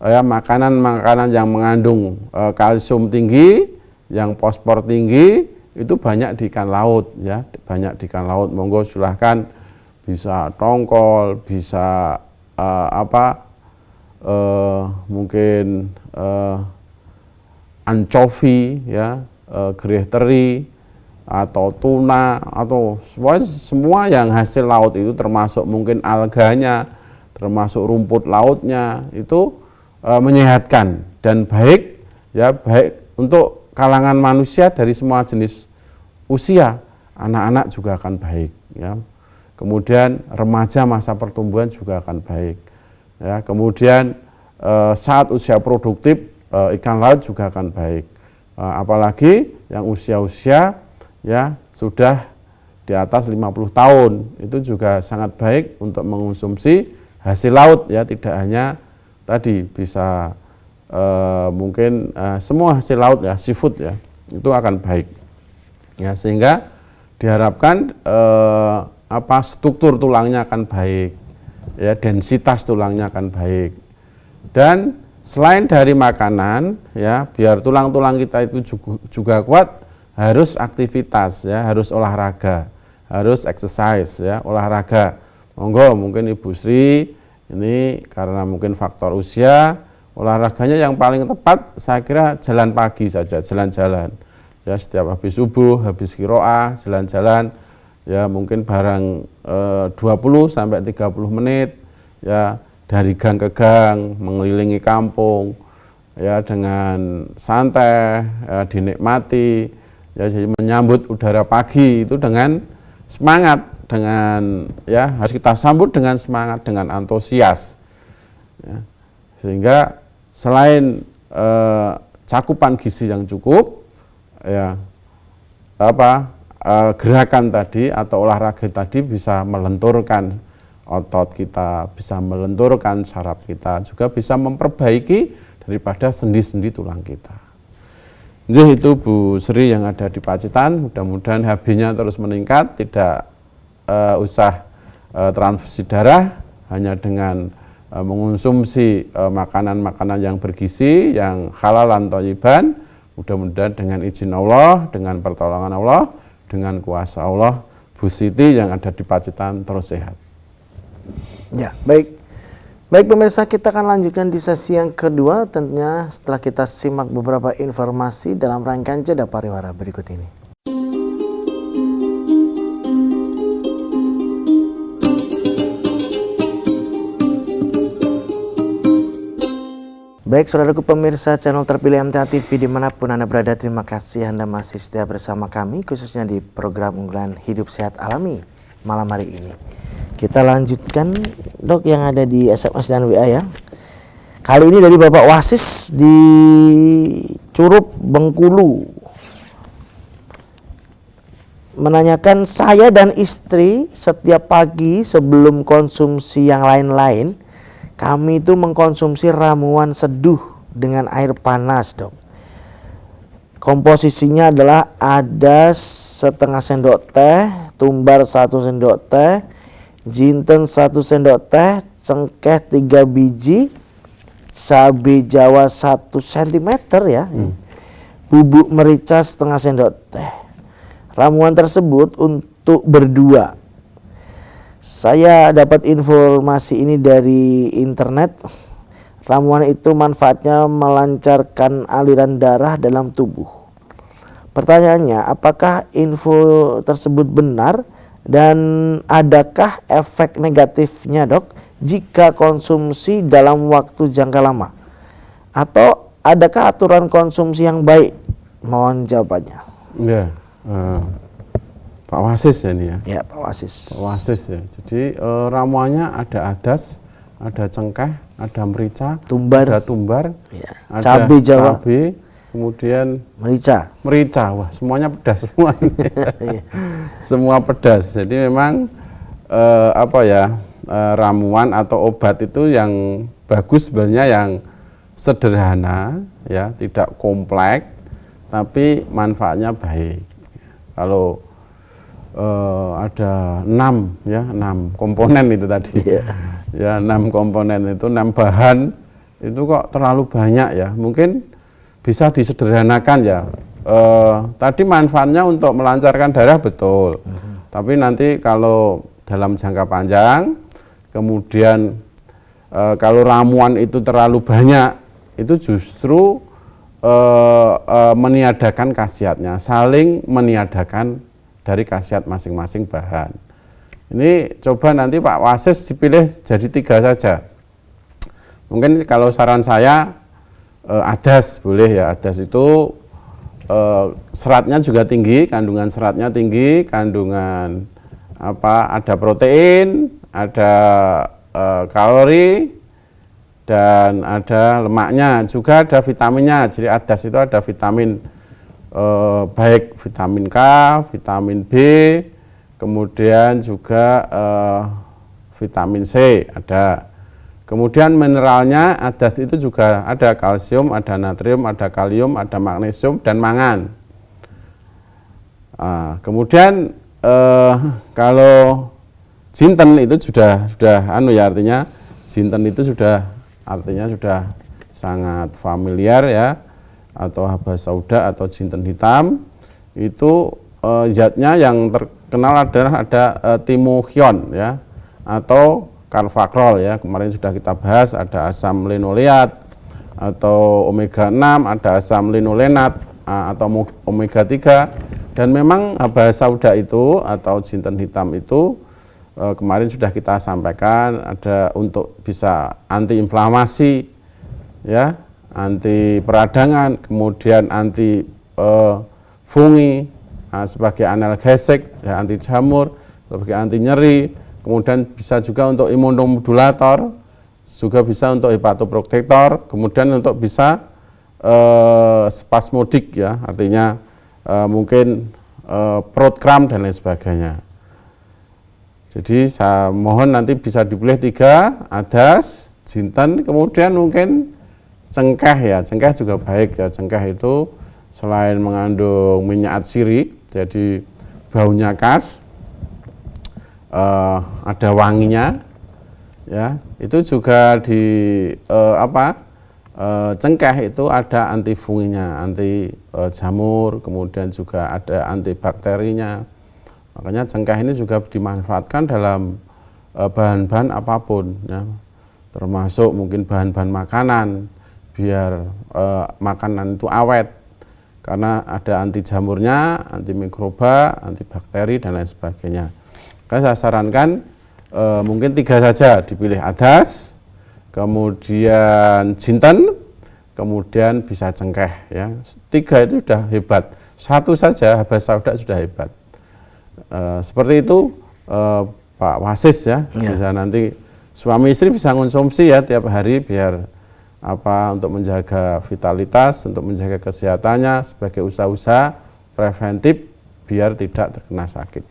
makanan-makanan yang mengandung kalsium tinggi, yang fosfor tinggi, itu banyak di ikan laut, ya, banyak di ikan laut. Monggo silahkan, bisa tongkol, bisa mungkin ancovi, ya, gereh teri atau tuna atau semua yang hasil laut itu, termasuk mungkin alganya, termasuk rumput lautnya, itu menyehatkan dan baik, ya, baik untuk kalangan manusia dari semua jenis usia. Anak-anak juga akan baik, ya. Kemudian remaja masa pertumbuhan juga akan baik, ya. Kemudian saat usia produktif ikan laut juga akan baik, apalagi yang usia-usia, ya, sudah di atas 50 tahun, itu juga sangat baik untuk mengonsumsi hasil laut, ya, tidak hanya tadi bisa mungkin semua hasil laut, ya, seafood, ya, itu akan baik, ya, sehingga diharapkan struktur tulangnya akan baik, ya, densitas tulangnya akan baik. Dan selain dari makanan, ya, biar tulang-tulang kita itu juga kuat, harus aktivitas, ya, harus olahraga, harus exercise, ya, olahraga. Monggo mungkin Ibu Sri ini karena mungkin faktor usia, olahraganya yang paling tepat saya kira jalan pagi saja, jalan-jalan, ya, setiap habis subuh, habis qiraah, jalan-jalan, ya, mungkin barang 20 sampai 30 menit, ya, dari gang ke gang, mengelilingi kampung, ya, dengan santai, ya, dinikmati, ya, menyambut udara pagi itu dengan semangat, ya, harus kita sambut dengan semangat, dengan antusias, ya. Sehingga selain cakupan gizi yang cukup, ya, gerakan tadi atau olahraga tadi bisa melenturkan otot kita, bisa melenturkan saraf kita, juga bisa memperbaiki daripada sendi-sendi tulang kita. Jadi itu Bu Sri yang ada di Pacitan, mudah-mudahan HB-nya terus meningkat, tidak usah transfusi darah, hanya dengan mengonsumsi makanan-makanan yang bergizi, yang halal dan thayyiban. Mudah-mudahan dengan izin Allah, dengan pertolongan Allah, dengan kuasa Allah, Bu Siti yang ada di Pacitan terus sehat. Ya, baik. Baik pemirsa, kita akan lanjutkan di sesi yang kedua, tentunya setelah kita simak beberapa informasi dalam rangkaian jeda pariwara berikut ini. Baik saudaraku pemirsa channel terpilih MTA TV dimanapun Anda berada, terima kasih Anda masih setia bersama kami, khususnya di program unggulan Hidup Sehat Alami malam hari ini. Kita lanjutkan Dok yang ada di SMS dan WA, ya. Kali ini dari Bapak Wasis di Curup, Bengkulu. menanyakan, saya dan istri setiap pagi sebelum konsumsi yang lain-lain, kami itu mengkonsumsi ramuan seduh dengan air panas, Dok. Komposisinya adalah ada setengah sendok teh, tumbar 1 sendok teh, jinten 1 sendok teh, cengkeh 3 biji, cabai Jawa 1 cm ya, bubuk merica setengah sendok teh. Ramuan tersebut untuk berdua. Saya dapat informasi ini dari internet. Ramuan itu manfaatnya melancarkan aliran darah dalam tubuh. Pertanyaannya, apakah info tersebut benar dan adakah efek negatifnya, Dok, jika konsumsi dalam waktu jangka lama? Atau adakah aturan konsumsi yang baik? Mohon jawabannya. Ya, Pak Wasis ya ini ya. Ya, Pak Wasis. Pak Wasis ya. Jadi ramuannya ada adas, ada cengkeh, ada merica, Tumbar. ada tumbar, Ya. ada Cabai Jawa. cabai, kemudian Merica. merica. Wah, semuanya pedas semua. Semua pedas. Jadi memang ramuan atau obat itu yang bagus sebenarnya yang sederhana ya, tidak kompleks, tapi manfaatnya baik. Kalau ada 6 komponen itu tadi. Ya, 6 komponen itu, 6 bahan itu kok terlalu banyak ya. Mungkin bisa disederhanakan ya. Tadi manfaatnya untuk melancarkan darah betul. Tapi nanti kalau dalam jangka panjang, kemudian kalau ramuan itu terlalu banyak, itu justru meniadakan khasiatnya, saling meniadakan dari khasiat masing-masing bahan. Ini coba nanti Pak Wasis dipilih jadi 3 saja. Mungkin kalau saran saya adas boleh ya, adas itu seratnya juga tinggi, kandungan seratnya tinggi, kandungan ada protein, ada kalori, dan ada lemaknya, juga ada vitaminnya. Jadi adas itu ada vitamin baik vitamin K, vitamin B, kemudian juga vitamin C ada. Kemudian mineralnya adas itu juga ada kalsium, ada natrium, ada kalium, ada magnesium dan mangan. Kemudian kalau jinten itu sudah artinya jinten itu artinya sudah sangat familiar ya, atau haba sauda atau jinten hitam. Itu zatnya yang terkenal adalah ada timochion ya, atau carvakrol ya, kemarin sudah kita bahas. Ada asam linoleat atau omega 6, ada asam linolenat atau omega 3. Dan memang haba sauda itu atau jinten hitam itu kemarin sudah kita sampaikan ada untuk bisa antiinflamasi ya, anti peradangan, kemudian anti fungi, sebagai analgesik ya, anti jamur, sebagai anti nyeri, kemudian bisa juga untuk imunomodulator, juga bisa untuk hepatoprotektor, kemudian untuk bisa spasmodik ya, artinya mungkin perut kram dan lain sebagainya. Jadi saya mohon nanti bisa dipilih 3, adas, jinten, kemudian mungkin cengkeh ya. Cengkeh juga baik ya. Cengkeh itu selain mengandung minyak atsiri, jadi baunya khas, ada wanginya ya. Itu juga di cengkeh itu ada antifunginya, anti jamur, kemudian juga ada antibakterinya. Makanya cengkeh ini juga dimanfaatkan dalam bahan-bahan apapun ya, termasuk mungkin bahan-bahan makanan, biar makanan itu awet, karena ada anti jamurnya, anti mikroba, anti bakteri dan lain sebagainya. Maka saya sarankan mungkin 3 saja dipilih, adas, kemudian jinten, kemudian bisa cengkeh ya. 3 itu sudah hebat, 1 saja haba sauda sudah hebat. Seperti itu Pak Wasis ya. Bisa nanti suami istri bisa konsumsi ya tiap hari, biar untuk menjaga vitalitas, untuk menjaga kesehatannya sebagai usaha-usaha preventif biar tidak terkena sakit.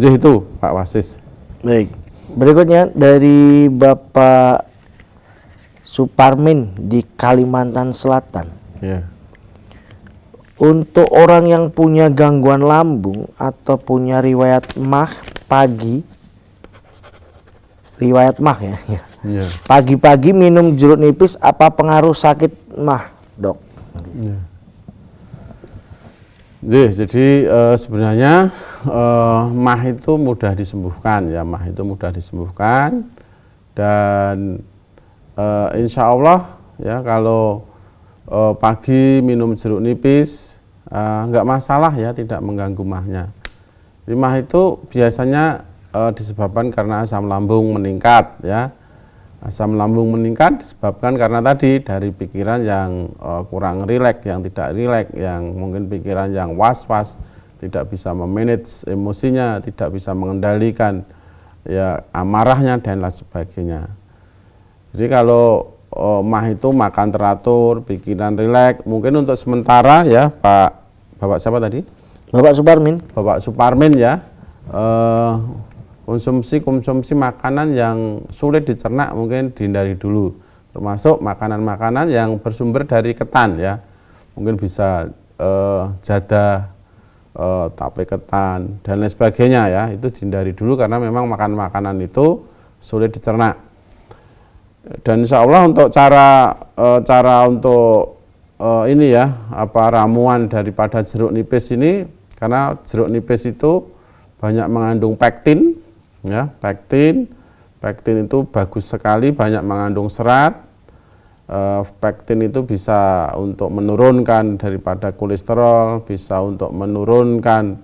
Jadi itu Pak Wasis. Baik. Berikutnya dari Bapak Suparmin di Kalimantan Selatan. Ya. Untuk orang yang punya gangguan lambung atau punya riwayat MAH ya. Ya. Pagi-pagi minum jeruk nipis apa pengaruh sakit MAH, Dok? Ya. Jadi sebenarnya MAH itu mudah disembuhkan ya, MAH itu mudah disembuhkan dan insya Allah ya kalau pagi minum jeruk nipis nggak masalah ya, tidak mengganggu MAH-nya. Jadi MAH itu biasanya disebabkan karena asam lambung meningkat ya. Asam lambung meningkat disebabkan karena tadi dari pikiran yang kurang rileks, yang tidak rileks, yang mungkin pikiran yang was-was, tidak bisa memanage emosinya, tidak bisa mengendalikan ya amarahnya dan lain sebagainya. Jadi kalau MAH itu makan teratur, pikiran rileks, mungkin untuk sementara ya Bapak siapa tadi? Bapak Suparmin. Bapak Suparmin ya. Konsumsi makanan yang sulit dicerna mungkin dihindari dulu, termasuk makanan-makanan yang bersumber dari ketan ya, mungkin bisa jadah, tape ketan dan lain sebagainya ya, itu dihindari dulu karena memang makanan itu sulit dicerna. Dan insya Allah untuk cara untuk ini ya ramuan daripada jeruk nipis ini, karena jeruk nipis itu banyak mengandung pektin. Ya, pektin itu bagus sekali, banyak mengandung serat. Pektin itu bisa untuk menurunkan daripada kolesterol, bisa untuk menurunkan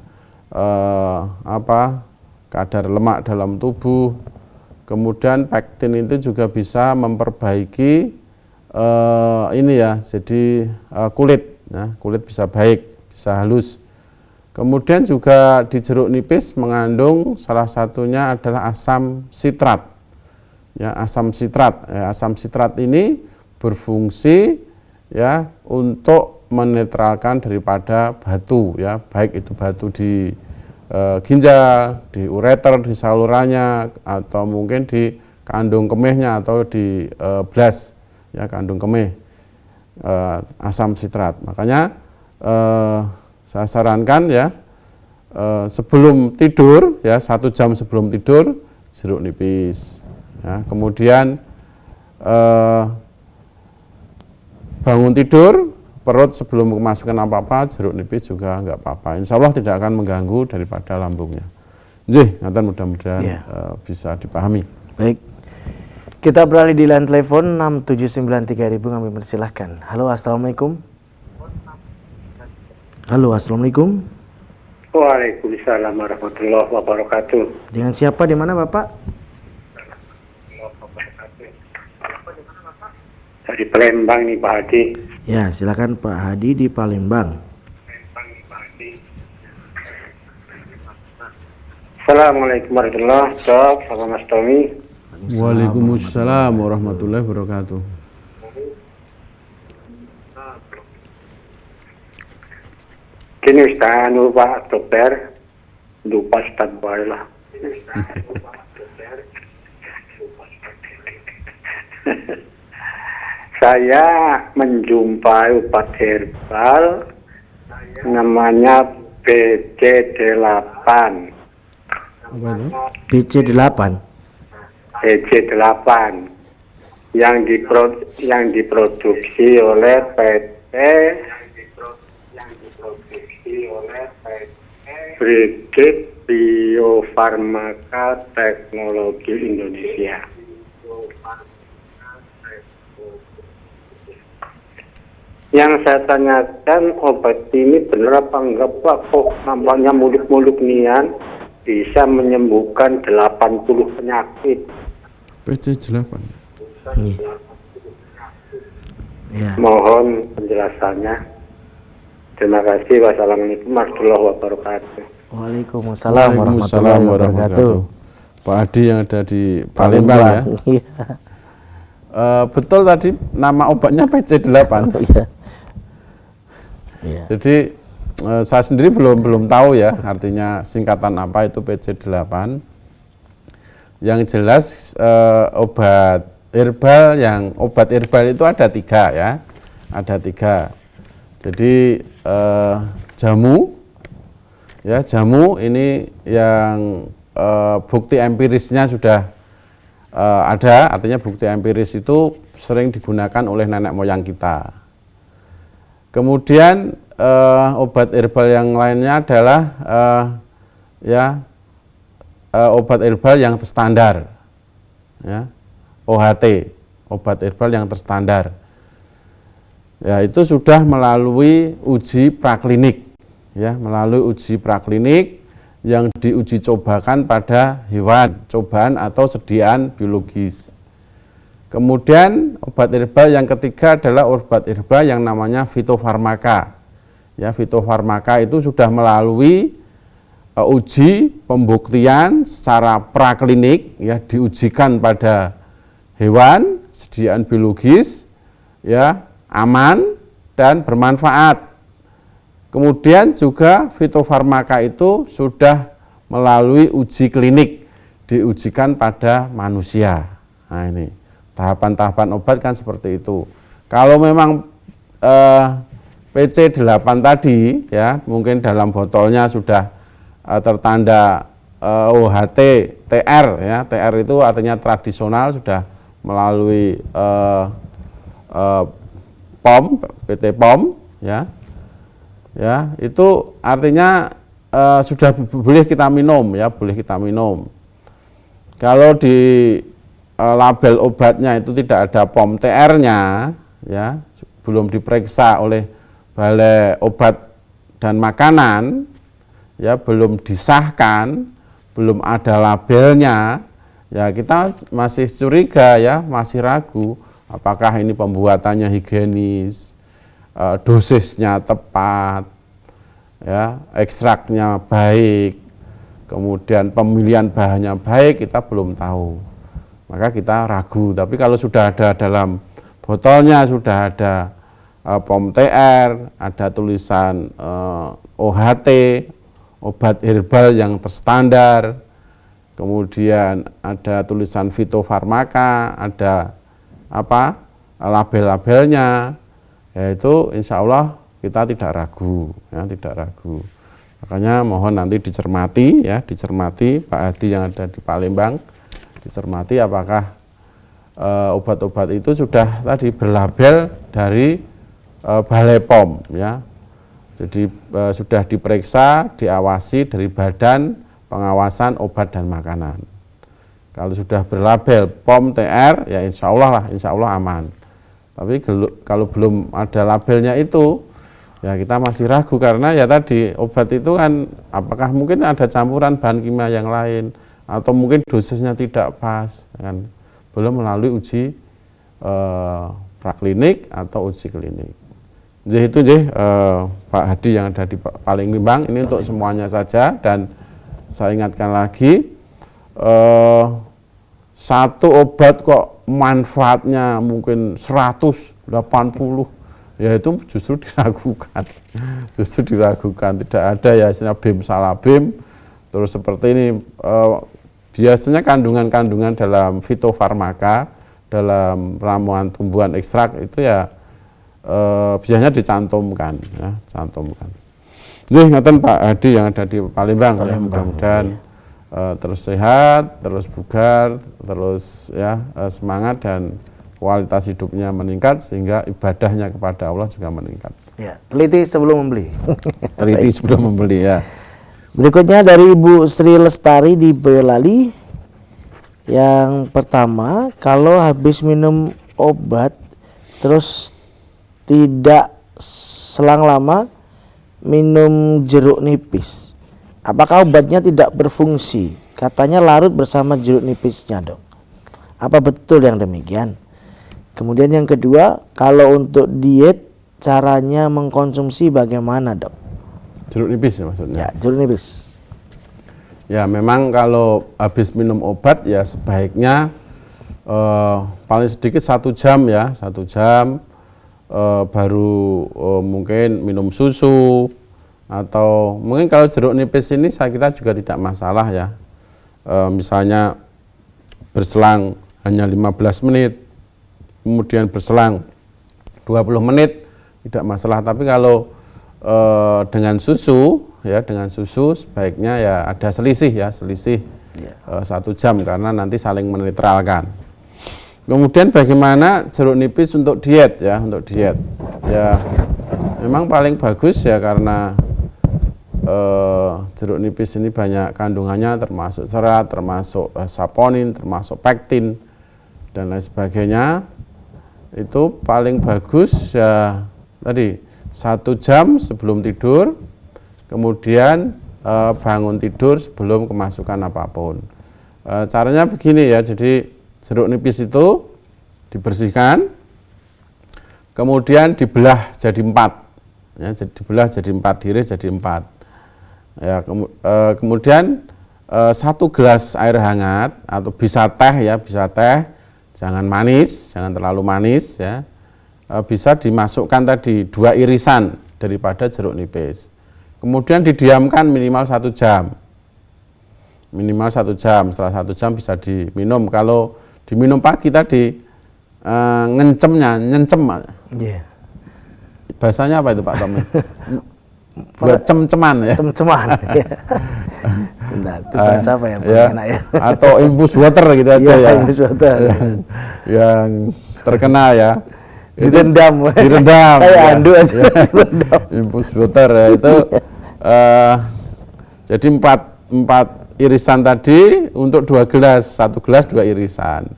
kadar lemak dalam tubuh. Kemudian pektin itu juga bisa memperbaiki kulit, ya, kulit bisa baik, bisa halus. Kemudian juga di jeruk nipis mengandung salah satunya adalah asam sitrat. Ya, asam sitrat. Ya, asam sitrat ini berfungsi ya untuk menetralkan daripada batu ya, baik itu batu di ginjal, di ureter, di salurannya, atau mungkin di kandung kemihnya atau di blas ya, kandung kemih, asam sitrat. Makanya saya sarankan ya sebelum tidur ya, 1 jam sebelum tidur jeruk nipis ya. Kemudian bangun tidur, perut sebelum kemasukan apa-apa, jeruk nipis juga enggak apa-apa. Insya Allah tidak akan mengganggu daripada lambungnya. Jadi mudah-mudahan bisa dipahami. Baik, kita beralih di line telepon 6793000, kami persilahkan. Halo, assalamualaikum. Halo, assalamualaikum. Waalaikumsalam warahmatullahi wabarakatuh. Dengan siapa, di mana Bapak? Dari Palembang nih Pak Hadi. Ya, silakan Pak Hadi di Palembang. Assalamualaikum warahmatullahi wabarakatuh. Sama Mas Tommy. Waalaikumsalam warahmatullahi wabarakatuh. Kini Ustaz Pak Dokter lupa Ustaz lah. Saya menjumpai obat herbal namanya BC8. Apa itu? BC8. BC8 yang diproduksi oleh PT Brigade Biofarmaka Teknologi Indonesia. Yang saya tanyakan, obat ini benar apa enggak Pak? Kok nampaknya muluk-muluk nian bisa menyembuhkan 80 penyakit. BC8. Ya. Mohon penjelasannya. Terima kasih. Wassalamualaikum warahmatullahi wabarakatuh. Waalaikumsalam warahmatullahi wabarakatuh. Pak Adi yang ada di Palembang ya. Betul tadi nama obatnya BC8. Ya. Jadi saya sendiri belum tahu ya artinya singkatan apa itu PC8. Yang jelas obat herbal itu ada 3 ya, ada 3. Jadi jamu ini yang bukti empirisnya sudah ada, artinya bukti empiris itu sering digunakan oleh nenek moyang kita. Kemudian obat herbal yang lainnya adalah obat herbal yang terstandar, ya, OHT, obat herbal yang terstandar. Ya, itu sudah melalui uji praklinik, ya, melalui uji praklinik yang diuji cobakan pada hewan, cobaan atau sediaan biologis. Kemudian obat herbal yang ketiga adalah obat herbal yang namanya fitofarmaka. Ya, fitofarmaka itu sudah melalui uji pembuktian secara praklinik, ya, diujikan pada hewan, sediaan biologis, ya, aman dan bermanfaat. Kemudian juga fitofarmaka itu sudah melalui uji klinik, diujikan pada manusia. Nah, ini tahapan-tahapan obat kan seperti itu. Kalau memang PC8 tadi, ya, mungkin dalam botolnya sudah tertanda OHT TR, ya, TR itu artinya tradisional, sudah melalui POM, PT POM, ya, itu artinya sudah boleh kita minum, ya, boleh kita minum. Kalau di label obatnya itu tidak ada POM TR-nya, ya, belum diperiksa oleh Balai Obat dan Makanan, ya, belum disahkan, belum ada labelnya, ya, kita masih curiga, ya, masih ragu apakah ini pembuatannya higienis, dosisnya tepat, ya, ekstraknya baik, kemudian pemilihan bahannya baik, kita belum tahu, maka kita ragu. Tapi kalau sudah ada dalam botolnya, sudah ada POM TR, ada tulisan OHT, obat herbal yang terstandar, kemudian ada tulisan fitofarmaka, ada label-labelnya, yaitu insya Allah kita tidak ragu, ya, tidak ragu. Makanya mohon nanti dicermati, ya, dicermati Pak Hadi yang ada di Palembang, dicermati apakah obat-obat itu sudah tadi berlabel dari Balai POM, ya. Jadi sudah diperiksa, diawasi dari Badan Pengawasan Obat dan Makanan. Kalau sudah berlabel POM TR, ya insya Allah aman. Tapi kalau belum ada labelnya itu, ya kita masih ragu, karena ya tadi obat itu kan apakah mungkin ada campuran bahan kimia yang lain, atau mungkin dosisnya tidak pas, kan belum melalui uji praklinik atau uji klinik. Jadi Pak Hadi yang ada di Palembang, ini untuk semuanya saja. Dan saya ingatkan lagi, satu obat kok manfaatnya mungkin 180, ya itu justru diragukan, tidak ada ya istilah BIM salah BIM. Terus seperti ini, biasanya kandungan-kandungan dalam fitofarmaka, dalam ramuan tumbuhan ekstrak itu ya biasanya dicantumkan, ya, cantumkan. Jadi ngaten Pak Hadi yang ada di Palembang, ya, mudah-mudahan terus sehat, terus bugar, terus, ya, semangat dan kualitas hidupnya meningkat, sehingga ibadahnya kepada Allah juga meningkat. Ya, teliti sebelum membeli. Teliti sebelum membeli, ya. Berikutnya dari Ibu Sri Lestari di Boyolali. Yang pertama, kalau habis minum obat terus tidak selang lama minum jeruk nipis, apakah obatnya tidak berfungsi? Katanya larut bersama jeruk nipisnya, Dok. Apa betul yang demikian? Kemudian yang kedua, kalau untuk diet caranya mengkonsumsi bagaimana, Dok? Jeruk nipis ya maksudnya? Ya, jeruk nipis. Ya memang kalau habis minum obat ya sebaiknya paling sedikit 1 jam, ya, 1 jam baru mungkin minum susu, Atau mungkin kalau jeruk nipis ini saya kira juga tidak masalah ya. Misalnya berselang hanya 15 menit, kemudian berselang 20 menit, tidak masalah. Tapi kalau dengan susu sebaiknya ya ada selisih 1 jam karena nanti saling menetralkan. Kemudian bagaimana jeruk nipis untuk diet ya, memang paling bagus ya karena jeruk nipis ini banyak kandungannya, termasuk serat, termasuk saponin, termasuk pektin dan lain sebagainya. Itu paling bagus ya tadi 1 jam sebelum tidur, kemudian bangun tidur sebelum kemasukan apapun. Caranya begini ya, jadi jeruk nipis itu dibersihkan, kemudian dibelah jadi 4, ya, dibelah jadi 4, diiris jadi 4. Ya, kemudian 1 gelas air hangat atau bisa teh, jangan manis, jangan terlalu manis ya. Bisa dimasukkan tadi 2 irisan daripada jeruk nipis. Kemudian didiamkan minimal 1 jam. Setelah 1 jam bisa diminum. Kalau diminum pagi tadi nyencem. Yeah. Bahasanya apa itu Pak Tommy? Buat cem-ceman ya. Cem-ceman. Bentar, itu bahasa apa ya? Ya. Atau infus water gitu aja ya. Infus water. Yang terkenal ya. Direndam. Kayak andu aja. Direndam. Infus water ya itu. Jadi 4 irisan tadi untuk 2 gelas, 1 gelas 2 irisan.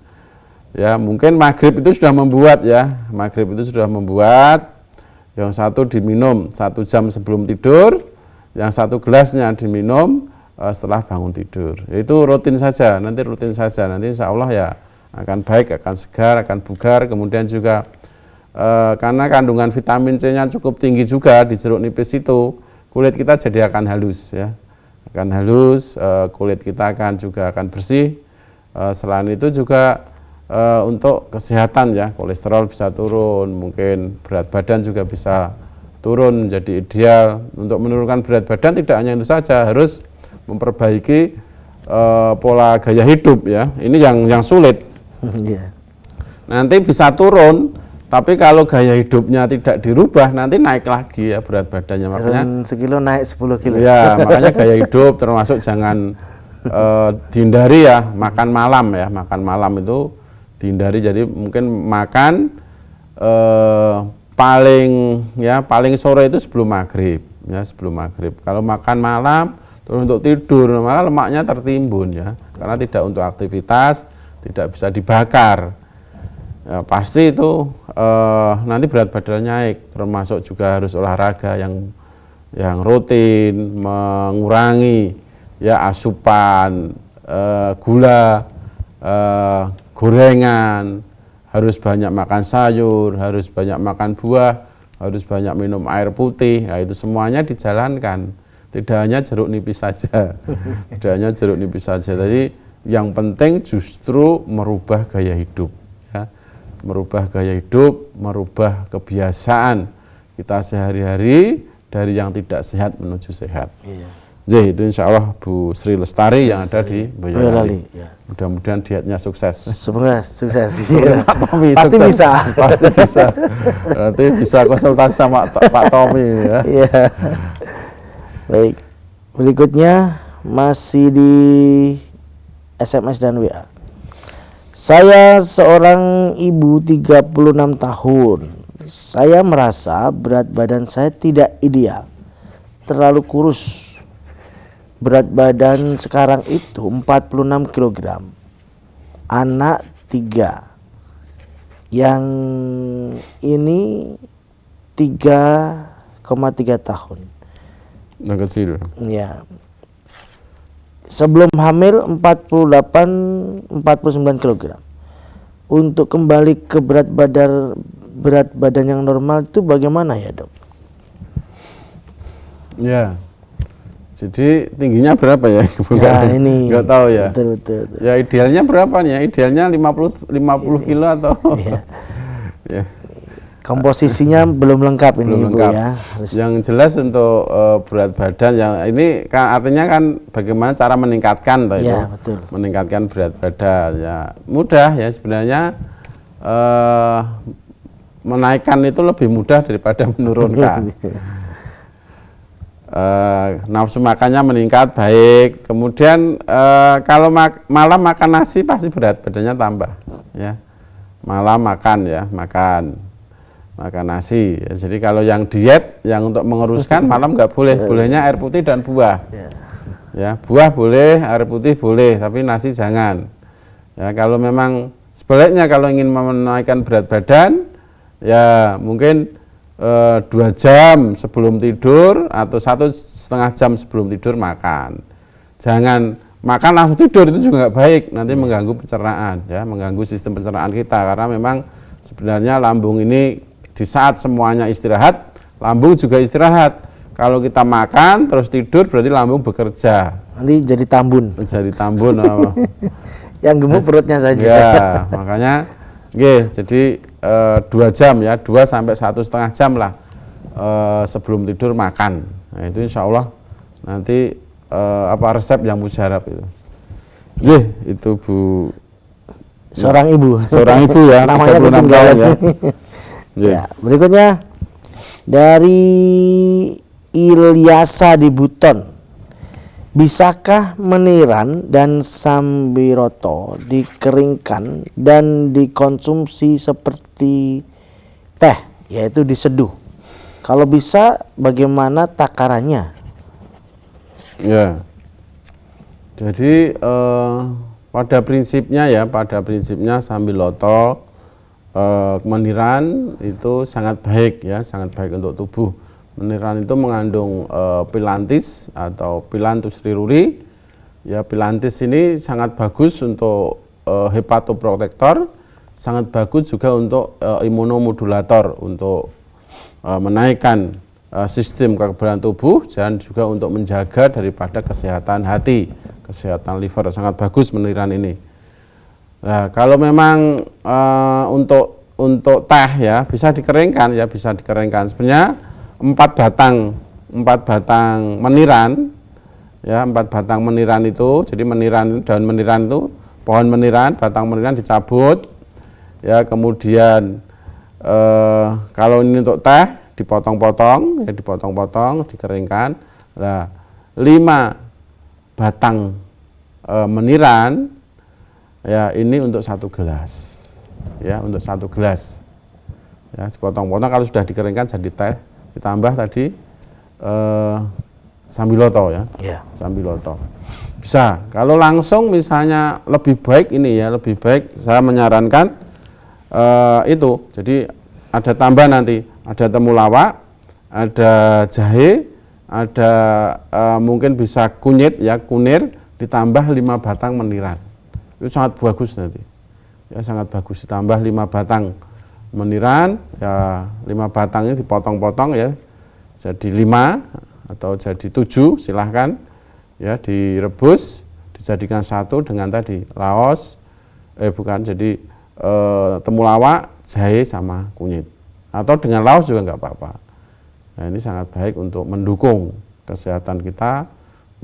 Ya, mungkin maghrib itu sudah membuat ya. Yang 1 diminum 1 jam sebelum tidur, yang 1 gelasnya diminum setelah bangun tidur. Itu rutin saja, nanti insya Allah ya akan baik, akan segar, akan bugar. Kemudian juga karena kandungan vitamin C-nya cukup tinggi juga di jeruk nipis itu, kulit kita jadi akan halus ya. Kulit kita akan bersih. Selain itu juga untuk kesehatan ya, kolesterol bisa turun, mungkin berat badan juga bisa turun menjadi ideal. Untuk menurunkan berat badan tidak hanya itu saja, harus memperbaiki pola gaya hidup ya. Ini yang sulit. Nanti bisa turun, tapi kalau gaya hidupnya tidak dirubah nanti naik lagi ya berat badannya. Makanya sekilo naik 10 kilo. Ya, makanya gaya hidup termasuk jangan dihindari ya makan malam itu dihindari. Jadi mungkin makan paling sore itu sebelum maghrib. Kalau makan malam terus untuk tidur, maka lemaknya tertimbun ya, karena tidak untuk aktivitas, tidak bisa dibakar. Ya, pasti itu nanti berat badan naik. Termasuk juga harus olahraga yang rutin, mengurangi ya asupan gula, gorengan, harus banyak makan sayur, harus banyak makan buah, harus banyak minum air putih. Nah, itu semuanya dijalankan. Tidak hanya jeruk nipis saja. Jadi yang penting justru merubah gaya hidup ya. Merubah kebiasaan kita sehari-hari dari yang tidak sehat menuju sehat. Jadi itu insya Allah Bu Sri Lestari yang ada di Boyolali. Ya. Mudah-mudahan dietnya sukses. Semoga sukses. Pasti bisa. Nanti bisa konsultasi sama Pak Tommy ya. Iya. Baik. Berikutnya masih di SMS dan WA. Saya seorang ibu 36 tahun. Saya merasa berat badan saya tidak ideal. Terlalu kurus. Berat badan sekarang itu 46 kg. Anak 3. Yang ini 3,3 tahun. Anak kecil. Ya. Sebelum hamil 49 kg. Untuk kembali ke berat badan yang normal itu bagaimana ya, Dok? Ya. Jadi tingginya berapa ya? Ya ini nggak tahu ya. Betul. Ya idealnya berapa nih? Idealnya 50 kilo atau? Ya. Ya. Komposisinya belum lengkap ini belum Ibu lengkap. ya. Yang jelas untuk berat badan yang ini artinya kan bagaimana cara meningkatkan toh itu. Ya, betul. Meningkatkan berat badan ya. Mudah ya sebenarnya menaikkan itu lebih mudah daripada menurunkan. Nafsu makannya meningkat baik. Kemudian kalau malam makan nasi pasti berat badannya tambah ya. Malam makan ya, makan nasi ya. Jadi kalau yang diet yang untuk mengeruskan malam nggak boleh, bolehnya air putih dan buah ya, buah boleh, air putih boleh, tapi nasi jangan ya. Kalau memang sebaliknya kalau ingin menaikkan berat badan ya mungkin 2 jam sebelum tidur atau 1,5 jam sebelum tidur makan. Jangan makan langsung tidur, itu juga nggak baik, nanti mengganggu pencernaan ya, mengganggu sistem pencernaan kita, karena memang sebenarnya lambung ini di saat semuanya istirahat, lambung juga istirahat. Kalau kita makan terus tidur berarti lambung bekerja. Nanti jadi tambun. Jadi tambun. Yang gemuk perutnya saja. Ya, makanya jadi 2 jam ya, 2 sampai 1,5 jam lah sebelum tidur makan. Nah, itu insya Allah nanti resep yang mujarab itu. Itu Bu. Seorang ibu ya, namanya 36 tahun ya. Ya, berikutnya dari Ilyasa di Buton. Bisakah meniran dan sambiroto dikeringkan dan dikonsumsi seperti teh, yaitu diseduh? Kalau bisa, bagaimana takarannya? Ya, jadi pada prinsipnya sambiloto, meniran itu sangat baik ya, sangat baik untuk tubuh. Meniran itu mengandung pilantis atau pilantus riruri. Ya, pilantis ini sangat bagus untuk hepatoprotektor, sangat bagus juga untuk imunomodulator, untuk menaikkan sistem kekebalan tubuh dan juga untuk menjaga daripada kesehatan hati, kesehatan liver. Sangat bagus meniran ini. Nah, kalau memang untuk teh ya bisa dikeringkan ya, bisa dikeringkan. Sebenarnya 4 batang meniran ya, 4 batang meniran itu, jadi daun meniran itu, pohon meniran, batang meniran dicabut ya, kemudian kalau ini untuk teh dipotong-potong ya, dikeringkan. Nah, 5 batang meniran ya, ini untuk 1 gelas ya, untuk 1 gelas ya, dipotong-potong. Kalau sudah dikeringkan jadi teh, ditambah tadi sambiloto ya, sambiloto bisa. Kalau langsung misalnya lebih baik ini ya, lebih baik saya menyarankan itu, jadi ada tambah nanti, ada temulawak, ada jahe, ada mungkin bisa kunyit ya, kunir, ditambah 5 batang meniran. Itu sangat bagus nanti ya, sangat bagus. Ditambah 5 batang meniran ya, 5 batang ini dipotong-potong ya, jadi 5 atau jadi 7, silahkan ya, direbus, dijadikan satu dengan tadi laos, jadi temulawak, jahe sama kunyit, atau dengan laos juga nggak apa-apa. Nah, ini sangat baik untuk mendukung kesehatan kita,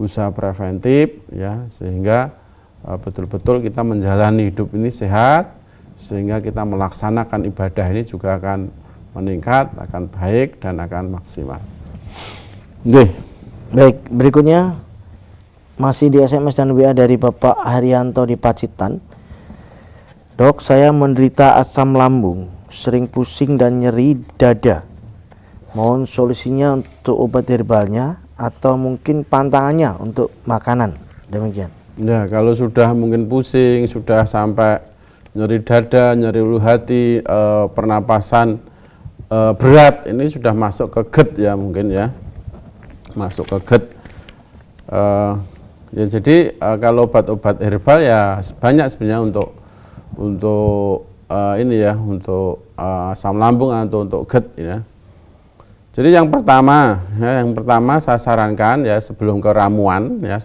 usaha preventif ya, sehingga betul-betul kita menjalani hidup ini sehat, sehingga kita melaksanakan ibadah ini juga akan meningkat, akan baik dan akan maksimal. Baik, berikutnya masih di SMS dan WA dari Bapak Haryanto di Pacitan. Dok, saya menderita asam lambung, sering pusing dan nyeri dada. Mohon solusinya untuk obat herbalnya atau mungkin pantangannya untuk makanan. Demikian. Ya, kalau sudah mungkin pusing, sudah sampai nyeri dada, nyeri ulu hati, pernapasan berat, ini sudah masuk ke GERD ya, mungkin ya, masuk ke GERD. Ya, jadi kalau obat-obat herbal ya banyak sebenarnya untuk ini ya, untuk asam lambung atau untuk GERD ya. Jadi yang pertama saya sarankan ya, sebelum ke ramuan ya,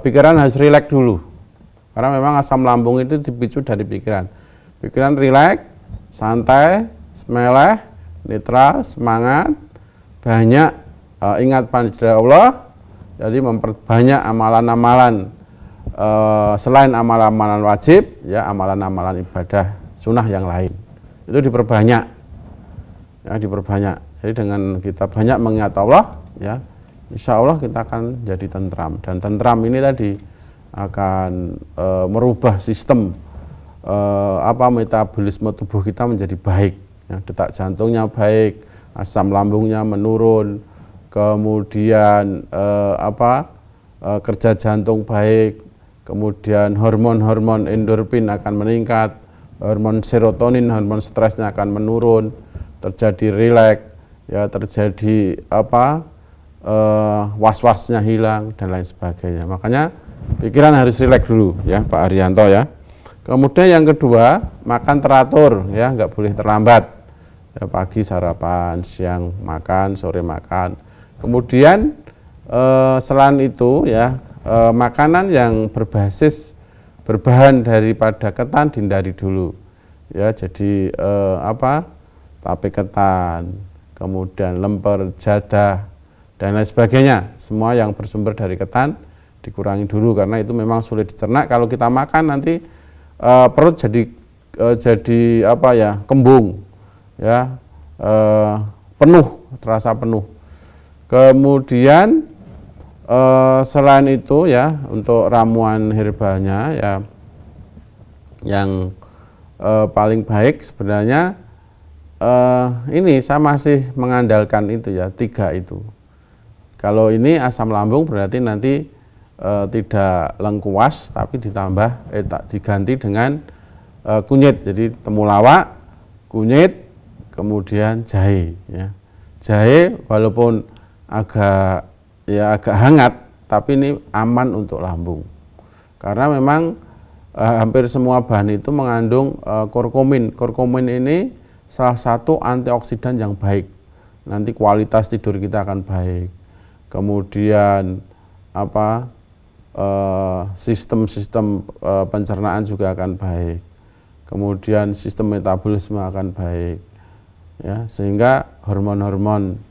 pikiran harus rileks dulu. Karena memang asam lambung itu dipicu dari pikiran. Pikiran rileks, santai, meleh, netral, semangat, banyak ingat pada Allah, jadi memperbanyak amalan-amalan selain amalan-amalan wajib, ya amalan-amalan ibadah sunnah yang lain itu diperbanyak, ya diperbanyak. Jadi dengan kita banyak mengingat Allah, ya insya Allah kita akan jadi tentram, dan tentram ini tadi akan merubah sistem metabolisme tubuh kita menjadi baik, ya, detak jantungnya baik, asam lambungnya menurun, kemudian kerja jantung baik, kemudian hormon-hormon endorfin akan meningkat, hormon serotonin, hormon stresnya akan menurun, terjadi rileks, ya terjadi was-wasnya hilang dan lain sebagainya. Makanya pikiran harus rileks dulu, ya Pak Haryanto, ya. Kemudian yang kedua, makan teratur, ya nggak boleh terlambat, ya, pagi sarapan, siang makan, sore makan. Kemudian selain itu, ya makanan yang berbahan daripada ketan dihindari dulu, ya. Jadi tape ketan, kemudian lemper, jadah dan lain sebagainya, semua yang bersumber dari ketan dikurangi dulu, karena itu memang sulit dicerna. Kalau kita makan nanti perut jadi kembung, ya, penuh, terasa penuh. Kemudian selain itu, ya untuk ramuan herbalnya, ya yang paling baik sebenarnya ini saya masih mengandalkan itu, ya 3 itu. Kalau ini asam lambung berarti nanti tidak lengkuas, tapi ditambah diganti dengan kunyit. Jadi temulawak, kunyit, kemudian jahe, ya. Jahe walaupun agak hangat, tapi ini aman untuk lambung, karena memang hampir semua bahan itu mengandung kurkumin. Kurkumin ini salah satu antioksidan yang baik, nanti kualitas tidur kita akan baik, kemudian sistem pencernaan juga akan baik, kemudian sistem metabolisme akan baik, ya, sehingga hormon-hormon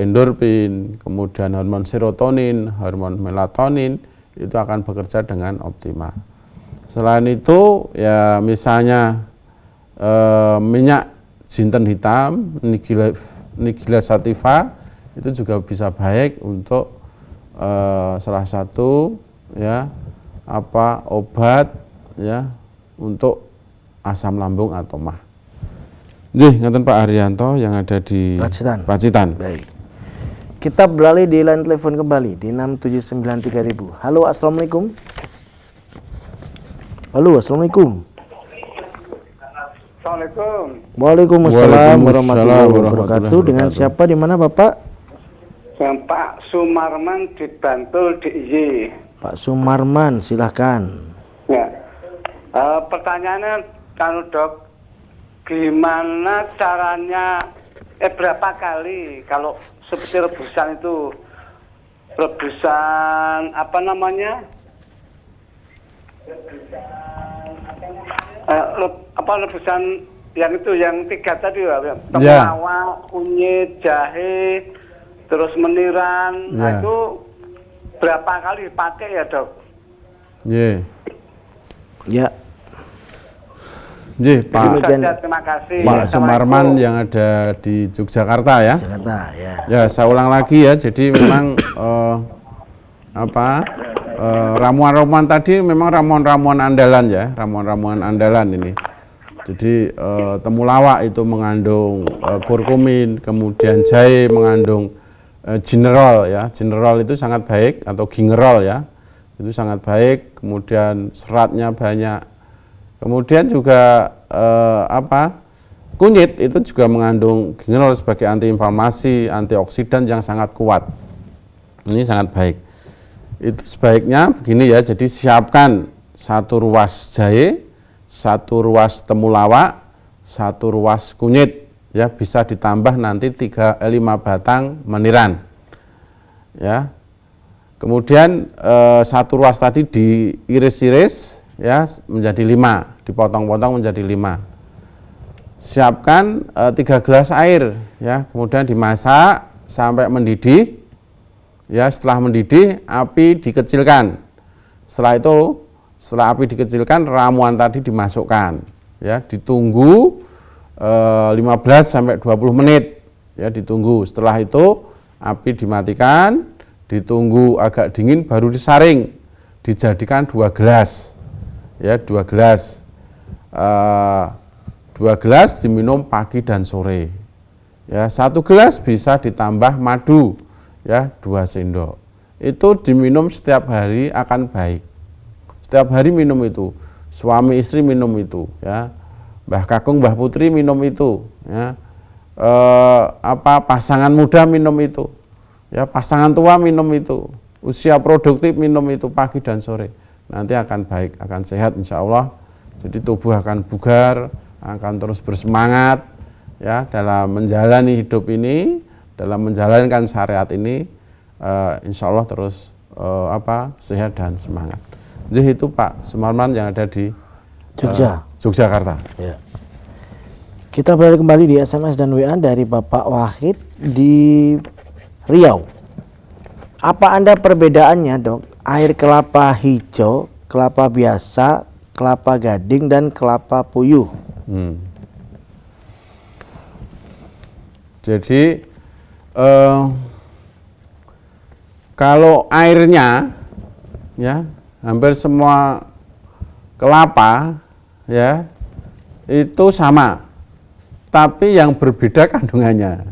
endorfin, kemudian hormon serotonin, hormon melatonin itu akan bekerja dengan optimal. Selain itu, ya misalnya minyak jinten hitam, Nigella sativa itu juga bisa baik untuk salah satu, ya obat, ya untuk asam lambung atau mah. Ngaten Pak Haryanto yang ada di Pacitan. Baik. Kita beralih di line telepon kembali di 6793000. Halo, assalamualaikum. Halo, assalamualaikum. Assalamualaikum. Waalaikumsalam warahmatullahi wabarakatuh. Dengan siapa, di mana Bapak? Dengan Pak Sumarman di Bantul DIY. Pak Sumarman, silahkan. Ya. Pertanyaannya, Dok, gimana caranya? Berapa kali kalau seperti rebusan itu? Rebusan apa namanya? Rebusan yang itu, yang 3 tadi, ya. Temulawak, kunyit, jahe, terus meniran. Nah, itu berapa kali dipakai, ya Dok? Ya. Pak Terima kasih. Pak Sumarman yang ada di Yogyakarta, ya. Jakarta, ya. Ya, saya ulang lagi, ya. Jadi memang ramuan-ramuan tadi memang ramuan-ramuan andalan, ya, ramuan-ramuan andalan ini. Jadi temulawak itu mengandung kurkumin, kemudian jahe mengandung gingerol, ya. Gingerol itu sangat baik, atau gingerol, ya. Itu sangat baik, kemudian seratnya banyak. Kemudian juga kunyit itu juga mengandung gingerol sebagai antiinflamasi, antioksidan yang sangat kuat. Ini sangat baik. Itu sebaiknya begini, ya. Jadi siapkan 1 ruas jahe, 1 ruas temulawak, 1 ruas kunyit, ya, bisa ditambah nanti 5 batang meniran, ya. Kemudian 1 ruas tadi diiris-iris, ya, menjadi 5, dipotong-potong menjadi 5. siapkan 3 gelas air ya, kemudian dimasak sampai mendidih. Ya, setelah mendidih api dikecilkan. Setelah api dikecilkan, ramuan tadi dimasukkan. Ya, ditunggu 15 sampai 20 menit. Ya, ditunggu. Setelah itu api dimatikan, ditunggu agak dingin baru disaring. Dijadikan 2 gelas. Ya, 2 gelas. 2 gelas diminum pagi dan sore. Ya, 1 gelas bisa ditambah madu, ya 2 sendok. Itu diminum setiap hari akan baik. Setiap hari minum itu. Suami istri minum itu, ya. Mbah Kakung, Mbah Putri minum itu, ya. Pasangan muda minum itu. Ya, pasangan tua minum itu. Usia produktif minum itu pagi dan sore. Nanti akan baik, akan sehat insya Allah. Jadi tubuh akan bugar, akan terus bersemangat ya dalam menjalani hidup ini, dalam menjalankan syariat ini, insya Allah terus sehat dan semangat. Jadi itu Pak Sumarman yang ada di Yogyakarta. Ya. Kita beralih kembali di SMS dan WA dari Bapak Wahid di Riau. Apa Anda perbedaannya, Dok? Air kelapa hijau, kelapa biasa, kelapa gading, dan kelapa puyuh. Jadi kalau airnya ya hampir semua kelapa ya itu sama, tapi yang berbeda kandungannya.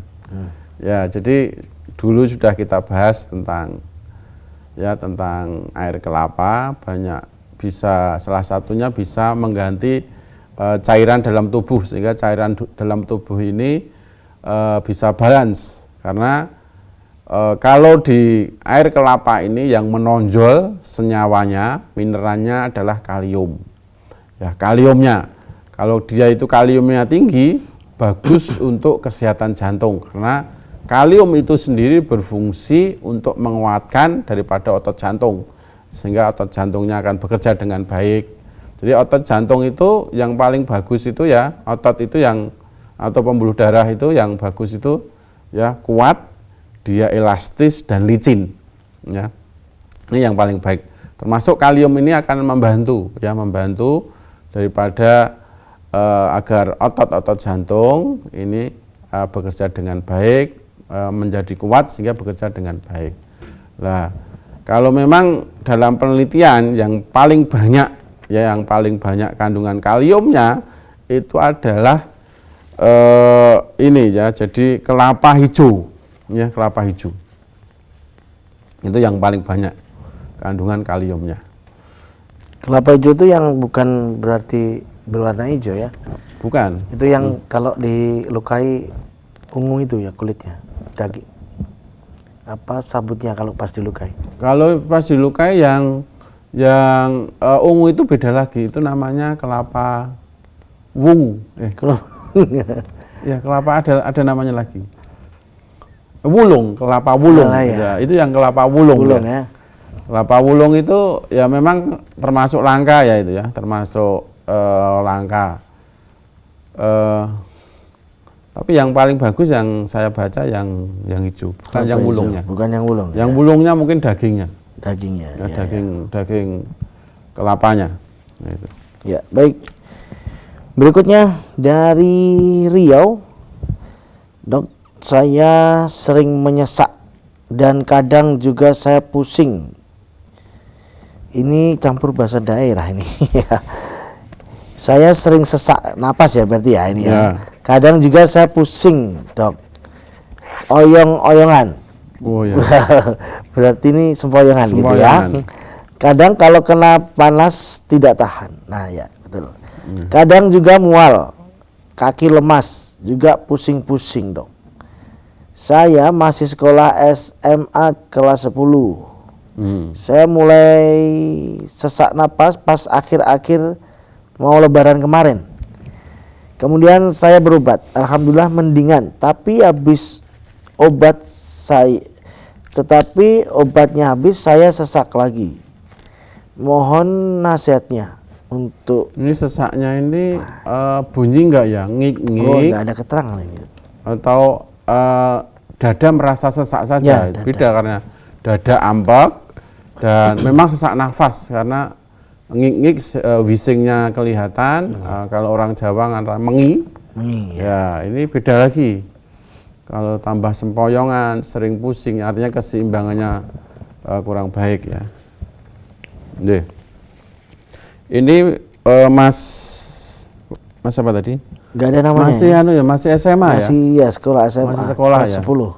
Ya, jadi dulu sudah kita bahas tentang air kelapa, banyak bisa, salah satunya bisa mengganti cairan dalam tubuh, sehingga cairan dalam tubuh ini bisa balance. Karena kalau di air kelapa ini yang menonjol senyawanya, mineralnya adalah kalium. Ya, kaliumnya. Kalau dia itu kaliumnya tinggi, bagus untuk kesehatan jantung, karena kalium itu sendiri berfungsi untuk menguatkan daripada otot jantung, sehingga otot jantungnya akan bekerja dengan baik. Jadi otot jantung itu yang paling bagus itu ya, otot itu yang, atau pembuluh darah itu yang bagus itu ya kuat, dia elastis dan licin. Ya. Ini yang paling baik. Termasuk kalium ini akan membantu daripada agar otot-otot jantung ini bekerja dengan baik, menjadi kuat sehingga bekerja dengan baik. Nah, kalau memang dalam penelitian yang paling banyak kandungan kaliumnya itu adalah ini ya, jadi kelapa hijau, ya kelapa hijau. Itu yang paling banyak kandungan kaliumnya. Kelapa hijau itu yang bukan berarti berwarna hijau ya? Bukan. Itu yang kalau dilukai ungu itu ya kulitnya, daging. Apa sabutnya kalau pas dilukai? Kalau pas dilukai yang ungu itu beda lagi, itu namanya kelapa wungu. Ya kelapa ada namanya lagi. Wulung, kelapa wulung. Ya. Itu yang kelapa wulung. Ya. Kelapa wulung itu ya memang termasuk langka ya itu ya, termasuk langka. Tapi yang paling bagus yang saya baca yang hijau, bukan yang wulungnya. Bukan yang wulung. Yang wulungnya mungkin dagingnya. Dagingnya. Ya, daging kelapanya. Nah, itu. Ya, baik. Berikutnya dari Riau. Dok, saya sering menyesak dan kadang juga saya pusing. Ini campur bahasa daerah ini. Saya sering sesak napas ya berarti ya ini ya. Kadang juga saya pusing, Dok. Oyong-oyongan. Oh ya. Berarti ini sempoyongan gitu ya. Kadang kalau kena panas tidak tahan. Nah ya, betul. Kadang juga mual, kaki lemas, juga pusing-pusing, Dok. Saya masih sekolah SMA kelas 10. Saya mulai sesak napas pas akhir-akhir mau lebaran kemarin. Kemudian saya berobat, alhamdulillah mendingan. Tapi obatnya habis, saya sesak lagi. Mohon nasihatnya untuk Ini sesaknya ini bunyi enggak ya? Ngik-ngik nggak ada keterangan ini. atau dada merasa sesak saja? Ya, dada. Beda karena dada ampak dan memang sesak nafas karena ngik-ngik wisingnya kelihatan. Kalau orang Jawa antara mengi. Ya, ini beda lagi. Kalau tambah sempoyongan, sering pusing, artinya keseimbangannya kurang baik ya. Ini Mas apa tadi? Nggak ada namanya. Masih SMA masih ya? Sekolah SMA. Masih sekolah kelas ya? 10.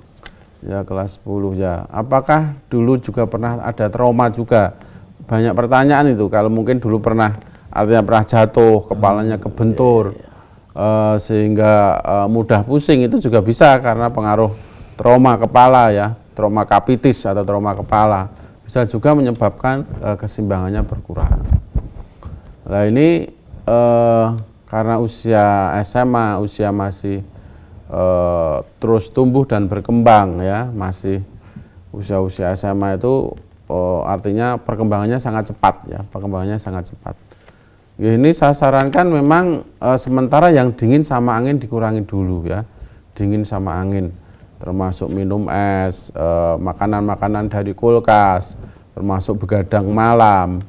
Ya kelas 10 ya. Apakah dulu juga pernah ada trauma juga? Banyak pertanyaan itu. Kalau mungkin dulu pernah, artinya pernah jatuh, kepalanya kebentur, sehingga mudah pusing, itu juga bisa karena pengaruh trauma kepala ya, trauma kapitis atau trauma kepala. Bisa juga menyebabkan keseimbangannya berkurang. Nah ini karena usia SMA, usia masih terus tumbuh dan berkembang ya, masih usia SMA itu artinya perkembangannya sangat cepat ya, perkembangannya sangat cepat. Ini saya sarankan memang sementara yang dingin sama angin dikurangi dulu ya, dingin sama angin, termasuk minum es, makanan-makanan dari kulkas, termasuk begadang malam,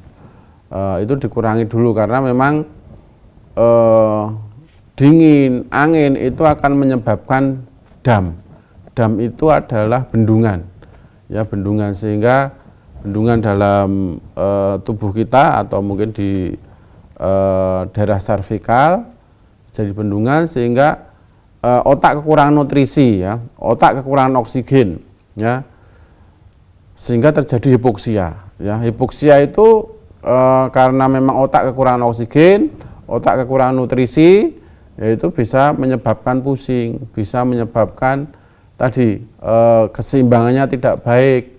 itu dikurangi dulu karena memang dingin, angin itu akan menyebabkan dam. Dam itu adalah bendungan, ya bendungan, sehingga bendungan dalam tubuh kita atau mungkin di daerah servikal jadi bendungan sehingga otak kekurangan nutrisi ya, otak kekurangan oksigen ya, sehingga terjadi hipoksia ya. Hipoksia itu karena memang otak kekurangan oksigen, otak kekurangan nutrisi, yaitu bisa menyebabkan pusing, bisa menyebabkan tadi keseimbangannya tidak baik.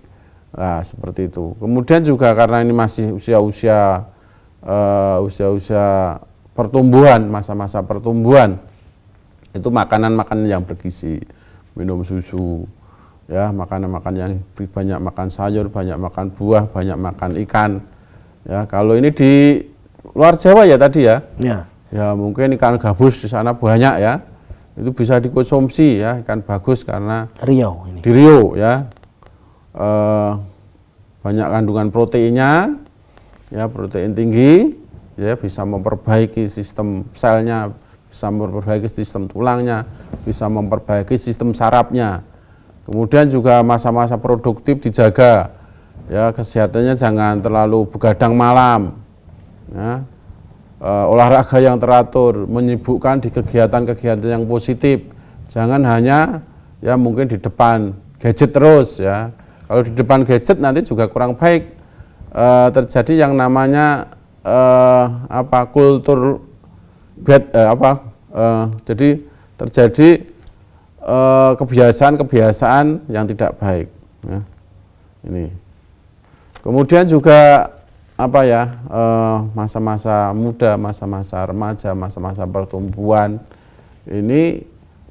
Nah, seperti itu. Kemudian juga karena ini masih usia-usia pertumbuhan, masa-masa pertumbuhan, itu makanan-makanan yang bergizi, minum susu, ya makanan-makanan yang banyak makan sayur, banyak makan buah, banyak makan ikan. Ya, kalau ini di luar Jawa ya tadi ya. Ya mungkin ikan gabus di sana banyak ya. Itu bisa dikonsumsi ya, ikan bagus karena Riau ini. di Riau ya. Banyak kandungan proteinnya. Ya, protein tinggi ya, bisa memperbaiki sistem selnya, bisa memperbaiki sistem tulangnya, bisa memperbaiki sistem sarafnya. Kemudian juga masa-masa produktif dijaga. Ya, kesehatannya jangan terlalu begadang malam. Ya. Olahraga yang teratur, menyibukkan di kegiatan-kegiatan yang positif. Jangan hanya ya mungkin di depan gadget terus ya. Kalau di depan gadget nanti juga kurang baik. Terjadi yang namanya kultur bad, jadi terjadi kebiasaan-kebiasaan yang tidak baik. Ya. Ini. Kemudian juga masa-masa muda, masa-masa remaja, masa-masa pertumbuhan ini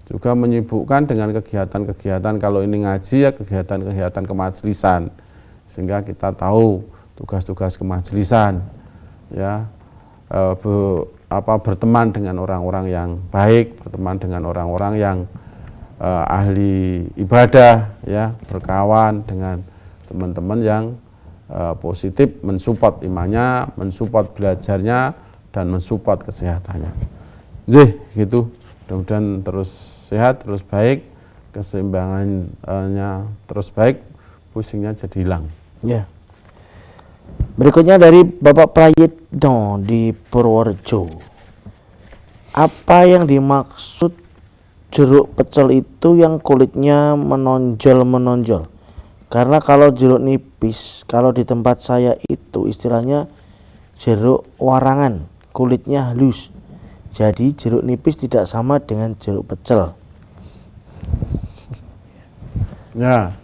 juga menyibukkan dengan kegiatan-kegiatan, kalau ini ngaji ya kegiatan-kegiatan kemajelisan, sehingga kita tahu tugas-tugas kemajelisan ya, berteman dengan orang-orang yang baik, berteman dengan orang-orang yang ahli ibadah ya, berkawan dengan teman-teman yang positif, mensupport imannya, mensupport belajarnya, dan mensupport kesehatannya. Gitu. Mudah-mudahan terus sehat, terus baik, keseimbangannya terus baik, pusingnya jadi hilang. Ya. Berikutnya dari Bapak Prayitno di Purworejo. Apa yang dimaksud jeruk pecel itu yang kulitnya menonjol-menonjol? Karena kalau jeruk nipis, kalau di tempat saya itu istilahnya jeruk warangan, kulitnya halus. Jadi jeruk nipis tidak sama dengan jeruk pecel. Ya,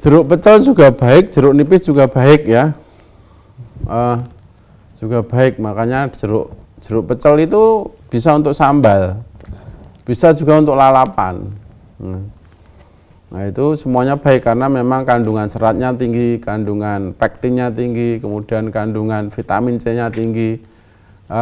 jeruk pecel juga baik, jeruk nipis juga baik ya, juga baik. Makanya jeruk pecel itu bisa untuk sambal, bisa juga untuk lalapan. Nah itu semuanya baik karena memang kandungan seratnya tinggi, kandungan pektinnya tinggi, kemudian kandungan vitamin C-nya tinggi.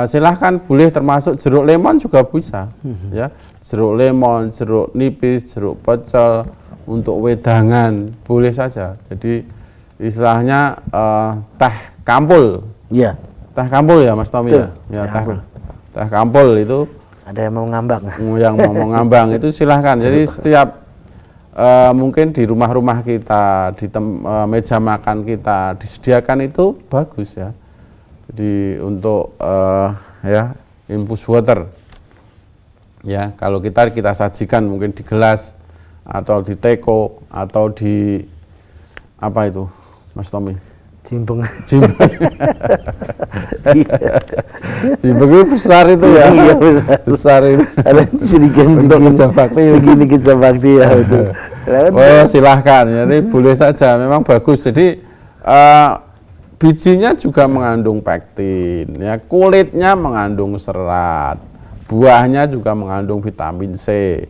Silahkan boleh termasuk jeruk lemon juga bisa, ya jeruk lemon, jeruk nipis, jeruk pecel untuk wedangan boleh saja. Jadi istilahnya teh kampul, Iya. teh kampul ya Mas Tommy ya, ya teh kampul itu. Ada yang mau ngambang. Yang mau ngambang itu silahkan. Jadi setiap mungkin di rumah-rumah kita, di meja makan kita disediakan itu bagus ya. Jadi untuk ya infus water ya, kalau kita sajikan mungkin di gelas atau di teko atau di apa itu Mas Tommy? Cimpeng. Cimpeng itu besar itu ya. Iya, besar itu. Ada sedikit Untuk kerja bakti. Segini kerja bakti ya itu. Oh silahkan, jadi boleh saja, memang bagus. Jadi bijinya juga mengandung pektin, ya kulitnya mengandung serat, buahnya juga mengandung vitamin C,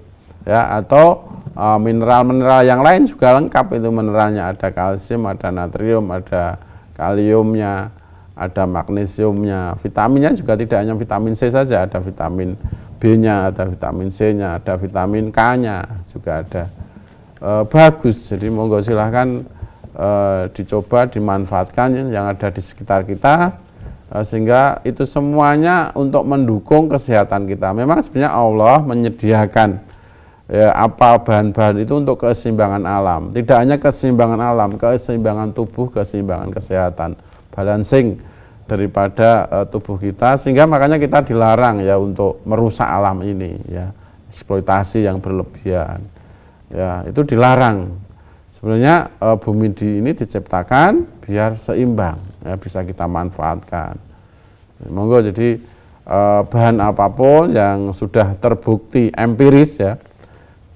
ya atau mineral-mineral yang lain juga lengkap itu mineralnya, ada kalsium, ada natrium, ada kaliumnya, ada magnesiumnya, vitaminnya juga tidak hanya vitamin C saja, ada vitamin B-nya, ada vitamin C-nya, ada vitamin K-nya juga ada. Bagus, jadi monggo silahkan dicoba dimanfaatkan yang ada di sekitar kita, sehingga itu semuanya untuk mendukung kesehatan kita. Memang sebenarnya Allah menyediakan ya, apa bahan-bahan itu untuk keseimbangan alam, tidak hanya keseimbangan alam, keseimbangan tubuh, keseimbangan kesehatan, balancing daripada tubuh kita, sehingga makanya kita dilarang ya untuk merusak alam ini ya, eksploitasi yang berlebihan ya, itu dilarang. Sebenarnya bumi ini diciptakan biar seimbang, ya, bisa kita manfaatkan. Monggo jadi bahan apapun yang sudah terbukti empiris ya,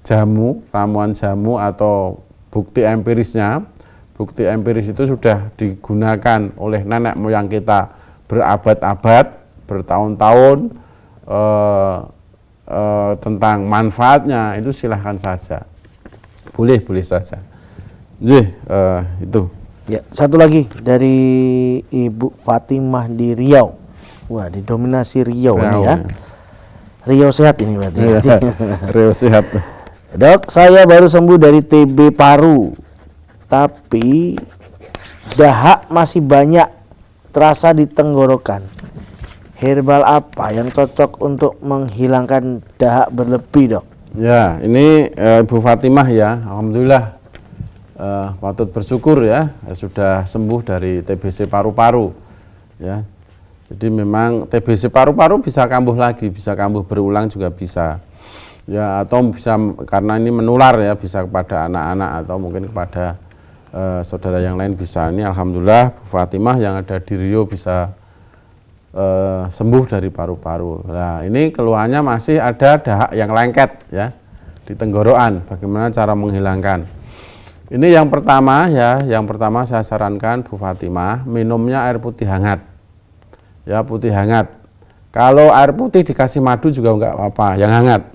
jamu, ramuan jamu atau bukti empirisnya, bukti empiris itu sudah digunakan oleh nenek moyang kita berabad-abad, bertahun-tahun tentang manfaatnya, itu silahkan saja, boleh saja. Itu. Ya, satu lagi dari Ibu Fatimah di Riau. Wah, didominasi Riau ini ya. Riau sehat ini berarti. Riau sehat. Dok, saya baru sembuh dari TB paru, tapi dahak masih banyak terasa di tenggorokan. Herbal apa yang cocok untuk menghilangkan dahak berlebih, Dok? Ya, ini Ibu Fatimah ya, alhamdulillah. Patut bersyukur ya, sudah sembuh dari TBC paru-paru ya. Jadi memang TBC paru-paru bisa kambuh lagi, bisa kambuh berulang juga bisa ya, atau bisa karena ini menular ya, bisa kepada anak-anak atau mungkin kepada saudara yang lain bisa. Ini alhamdulillah Bu Fatimah yang ada di Riau bisa sembuh dari paru-paru. Nah ini keluhannya masih ada dahak yang lengket ya di tenggorokan. Bagaimana cara menghilangkan? Ini yang pertama ya, yang pertama saya sarankan Bu Fatimah minumnya air putih hangat. Ya, putih hangat. Kalau air putih dikasih madu juga enggak apa-apa, yang hangat.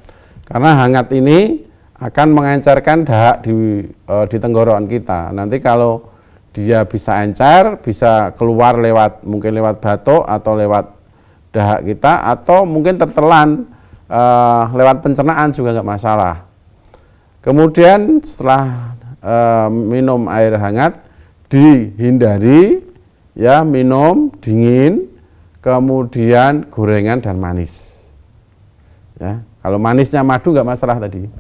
Karena hangat ini akan mengencerkan dahak di tenggorokan kita. Nanti kalau dia bisa encer, bisa keluar mungkin lewat batuk atau lewat dahak kita, atau mungkin tertelan lewat pencernaan juga enggak masalah. Kemudian setelah minum air hangat, dihindari ya minum dingin, kemudian gorengan dan manis ya. Kalau manisnya madu nggak masalah tadi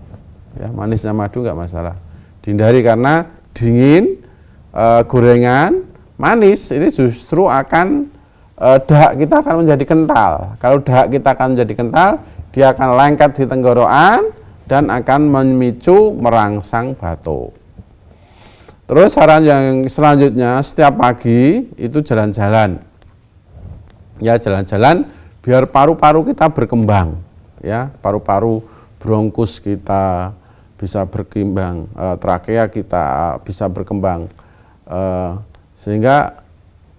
ya, manisnya madu nggak masalah, dihindari karena dingin, gorengan, manis ini justru akan dahak kita akan menjadi kental. Kalau dahak kita akan menjadi kental, dia akan lengket di tenggorokan dan akan memicu merangsang batuk. Terus saran yang selanjutnya, setiap pagi itu jalan-jalan. Ya, jalan-jalan biar paru-paru kita berkembang. Ya, paru-paru bronkus kita bisa berkembang, trakea kita bisa berkembang. Sehingga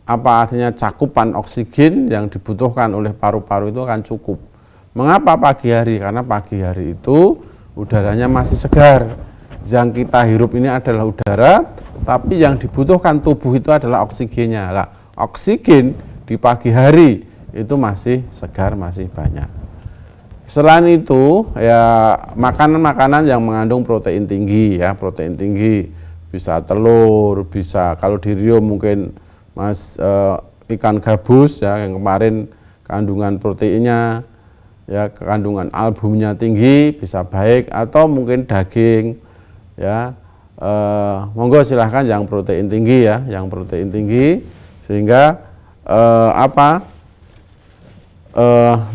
apa artinya cakupan oksigen yang dibutuhkan oleh paru-paru itu akan cukup. Mengapa pagi hari? Karena pagi hari itu udaranya masih segar. Yang kita hirup ini adalah udara, tapi yang dibutuhkan tubuh itu adalah oksigennya. Nah, oksigen di pagi hari itu masih segar, masih banyak. Selain itu, ya makanan-makanan yang mengandung protein tinggi, ya protein tinggi, bisa telur, bisa kalau di Rio mungkin ikan gabus, ya yang kemarin kandungan proteinnya, ya kandungan albumnya tinggi, bisa baik, atau mungkin daging, ya monggo silahkan yang protein tinggi, ya yang protein tinggi, sehingga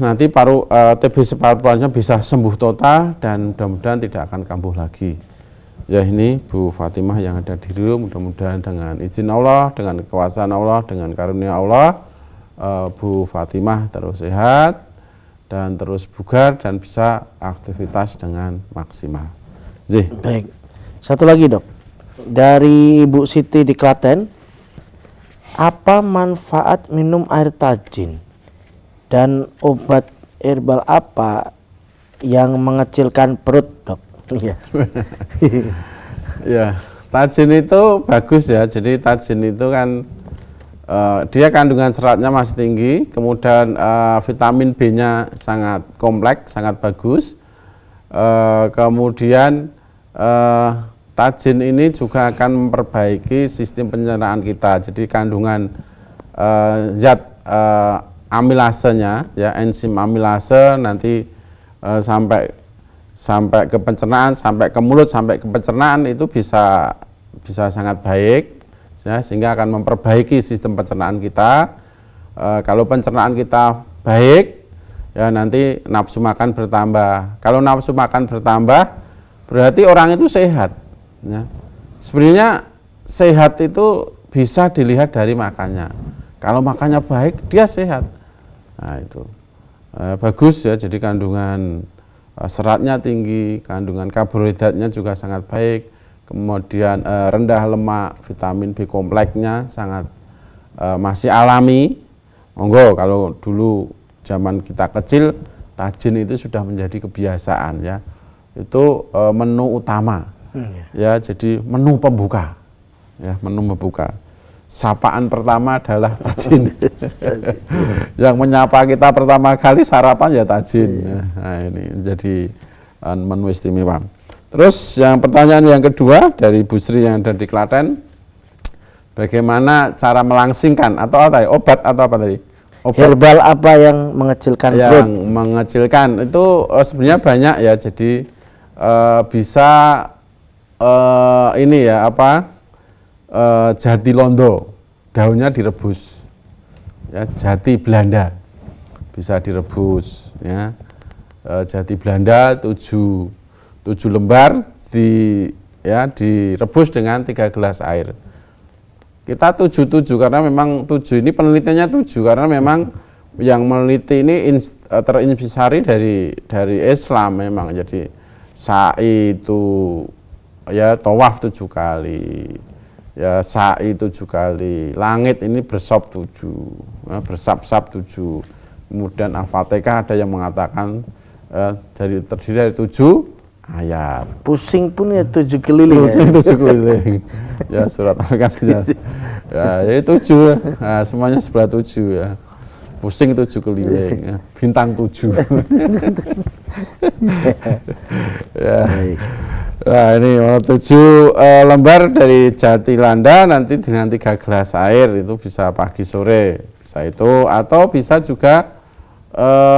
nanti TBC paru-parunya bisa sembuh total dan mudah-mudahan tidak akan kambuh lagi. Ya ini Bu Fatimah yang ada di Rio, mudah-mudahan dengan izin Allah, dengan kekuasaan Allah, dengan karunia Allah, Bu Fatimah terus sehat dan terus bugar dan bisa aktivitas dengan maksimal. Baik. Satu lagi dok, dari Ibu Siti di Klaten, apa manfaat minum air tajin? Dan obat herbal apa yang mengecilkan perut, dok? Iya. Ya, tajin itu bagus ya. Jadi tajin itu kan dia kandungan seratnya masih tinggi, kemudian vitamin B-nya sangat kompleks, sangat bagus. Kemudian tajin ini juga akan memperbaiki sistem pencernaan kita. Jadi kandungan zat amilasenya, ya enzim amilase nanti sampai ke pencernaan, sampai ke mulut, sampai ke pencernaan itu bisa sangat baik, ya, sehingga akan memperbaiki sistem pencernaan kita. Kalau pencernaan kita baik, ya nanti nafsu makan bertambah. Kalau nafsu makan bertambah, berarti orang itu sehat. Ya. Sebenarnya sehat itu bisa dilihat dari makannya. Kalau makannya baik, dia sehat. Nah itu bagus ya, jadi kandungan seratnya tinggi, kandungan karbohidratnya juga sangat baik, kemudian rendah lemak, vitamin B kompleksnya sangat masih alami. Monggo kalau dulu zaman kita kecil, tajin itu sudah menjadi kebiasaan ya, itu menu utama, ya jadi menu pembuka, ya menu pembuka. Sapaan pertama adalah tajin. Yang menyapa kita pertama kali sarapan ya tajin. Nah, ini menjadi menu istimewa. Terus yang pertanyaan yang kedua dari Bu Sri yang ada di Klaten, bagaimana cara melangsingkan atau apa? Obat atau apa tadi? Obat herbal apa yang mengecilkan perut? Yang mengecilkan itu sebenarnya banyak ya. Jadi bisa ini ya apa? Jati londo, daunnya direbus, ya, jati Belanda bisa direbus, ya, jati Belanda 7 lembar direbus dengan 3 gelas air. Kita 7 karena memang 7 ini penelitiannya 7 karena memang yang meneliti ini terinspirasi dari Islam memang. Jadi sa'i itu ya tawaf 7 kali. Ya sa'i 7 kali, langit ini bersop 7, ya, bersap-sap 7. Kemudian Al-Fatihah ada yang mengatakan terdiri dari 7 ayat. Pusing pun ya 7 keliling. Pusing 7 keliling. Ya surat Al-Fatihah. Ya jadi 7, nah, semuanya sebelah 7 ya. Pusing 7 keliling, ya. Bintang 7. Ya. Nah ini 7 lembar dari jati landa nanti dengan 3 gelas air itu bisa pagi sore, bisa itu, atau bisa juga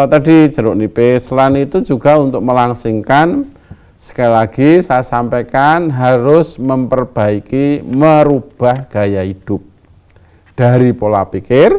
tadi jeruk nipis. Selain itu juga untuk melangsingkan, sekali lagi saya sampaikan harus merubah gaya hidup dari pola pikir,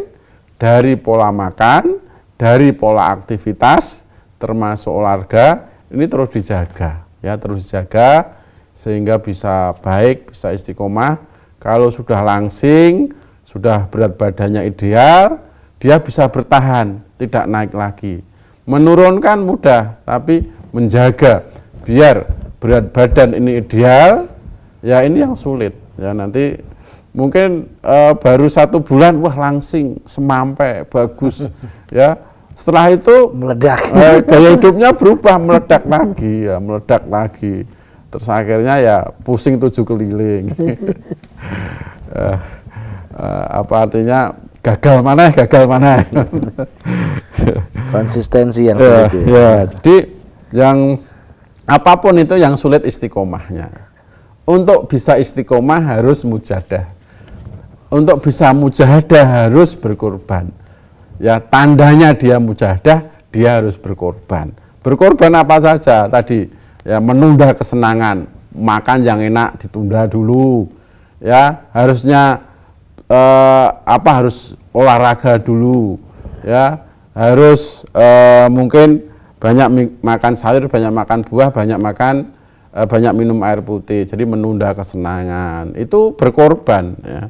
dari pola makan, dari pola aktivitas termasuk olahraga ini terus dijaga. Ya terus jaga sehingga bisa baik, bisa istiqomah. Kalau sudah langsing, sudah berat badannya ideal, dia bisa bertahan, tidak naik lagi. Menurunkan mudah, tapi menjaga biar berat badan ini ideal, ya ini yang sulit. Ya nanti mungkin baru 1 bulan, wah langsing, semampai, bagus, ya. Setelah itu meledak, gaya hidupnya berubah, meledak lagi, ya meledak lagi. Terus akhirnya ya pusing 7 keliling. Apa artinya gagal mana? Konsistensi yang sulit ya. Ya, jadi yang apapun itu yang sulit istiqomahnya. Untuk bisa istiqomah harus mujahadah. Untuk bisa mujahadah harus berkorban. Ya, tandanya dia mujahadah, dia harus berkorban. Berkorban apa saja tadi? Ya, menunda kesenangan, makan yang enak ditunda dulu. Ya, harusnya harus olahraga dulu. Ya, harus mungkin banyak makan sayur, banyak makan buah, banyak minum air putih. Jadi menunda kesenangan. Itu berkorban ya.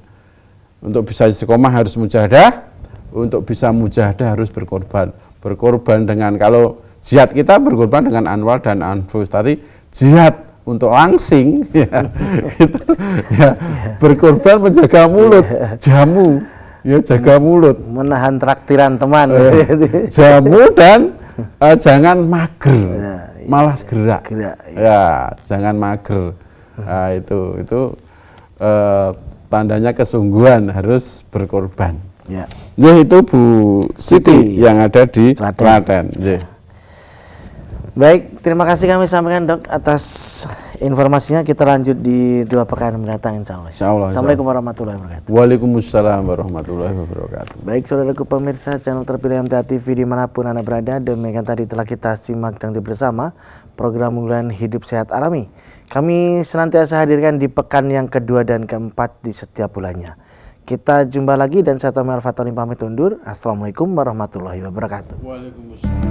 Untuk bisa istiqomah harus mujahadah, untuk bisa mujahadah harus berkorban. Berkorban dengan, kalau jihad kita berkorban dengan anwar dan anfus. Tadi jihad untuk langsing ya, ya, berkorban menjaga mulut, jamu ya, jaga mulut, menahan traktiran teman, jamu dan jangan mager, malas gerak. Ya, jangan mager. Nah, itu tandanya kesungguhan, harus berkorban. Ya. Itu Bu Siti yang ada di Klaten. Baik, terima kasih kami sampaikan Dok atas informasinya. Kita lanjut di 2 pekan mendatang insya Allah. Assalamualaikum warahmatullahi wabarakatuh. Waalaikumsalam warahmatullahi wabarakatuh. Baik saudaraku pemirsa channel terpilih MTA TV dimanapun Anda berada, demikian tadi telah kita simak dan bersama program unggulan hidup sehat alami. Kami senantiasa hadirkan di pekan yang kedua dan keempat di setiap bulannya. Kita jumpa lagi dan saya Tommy Al-Fatoni pamit undur. Assalamualaikum warahmatullahi wabarakatuh. Waalaikumsalam.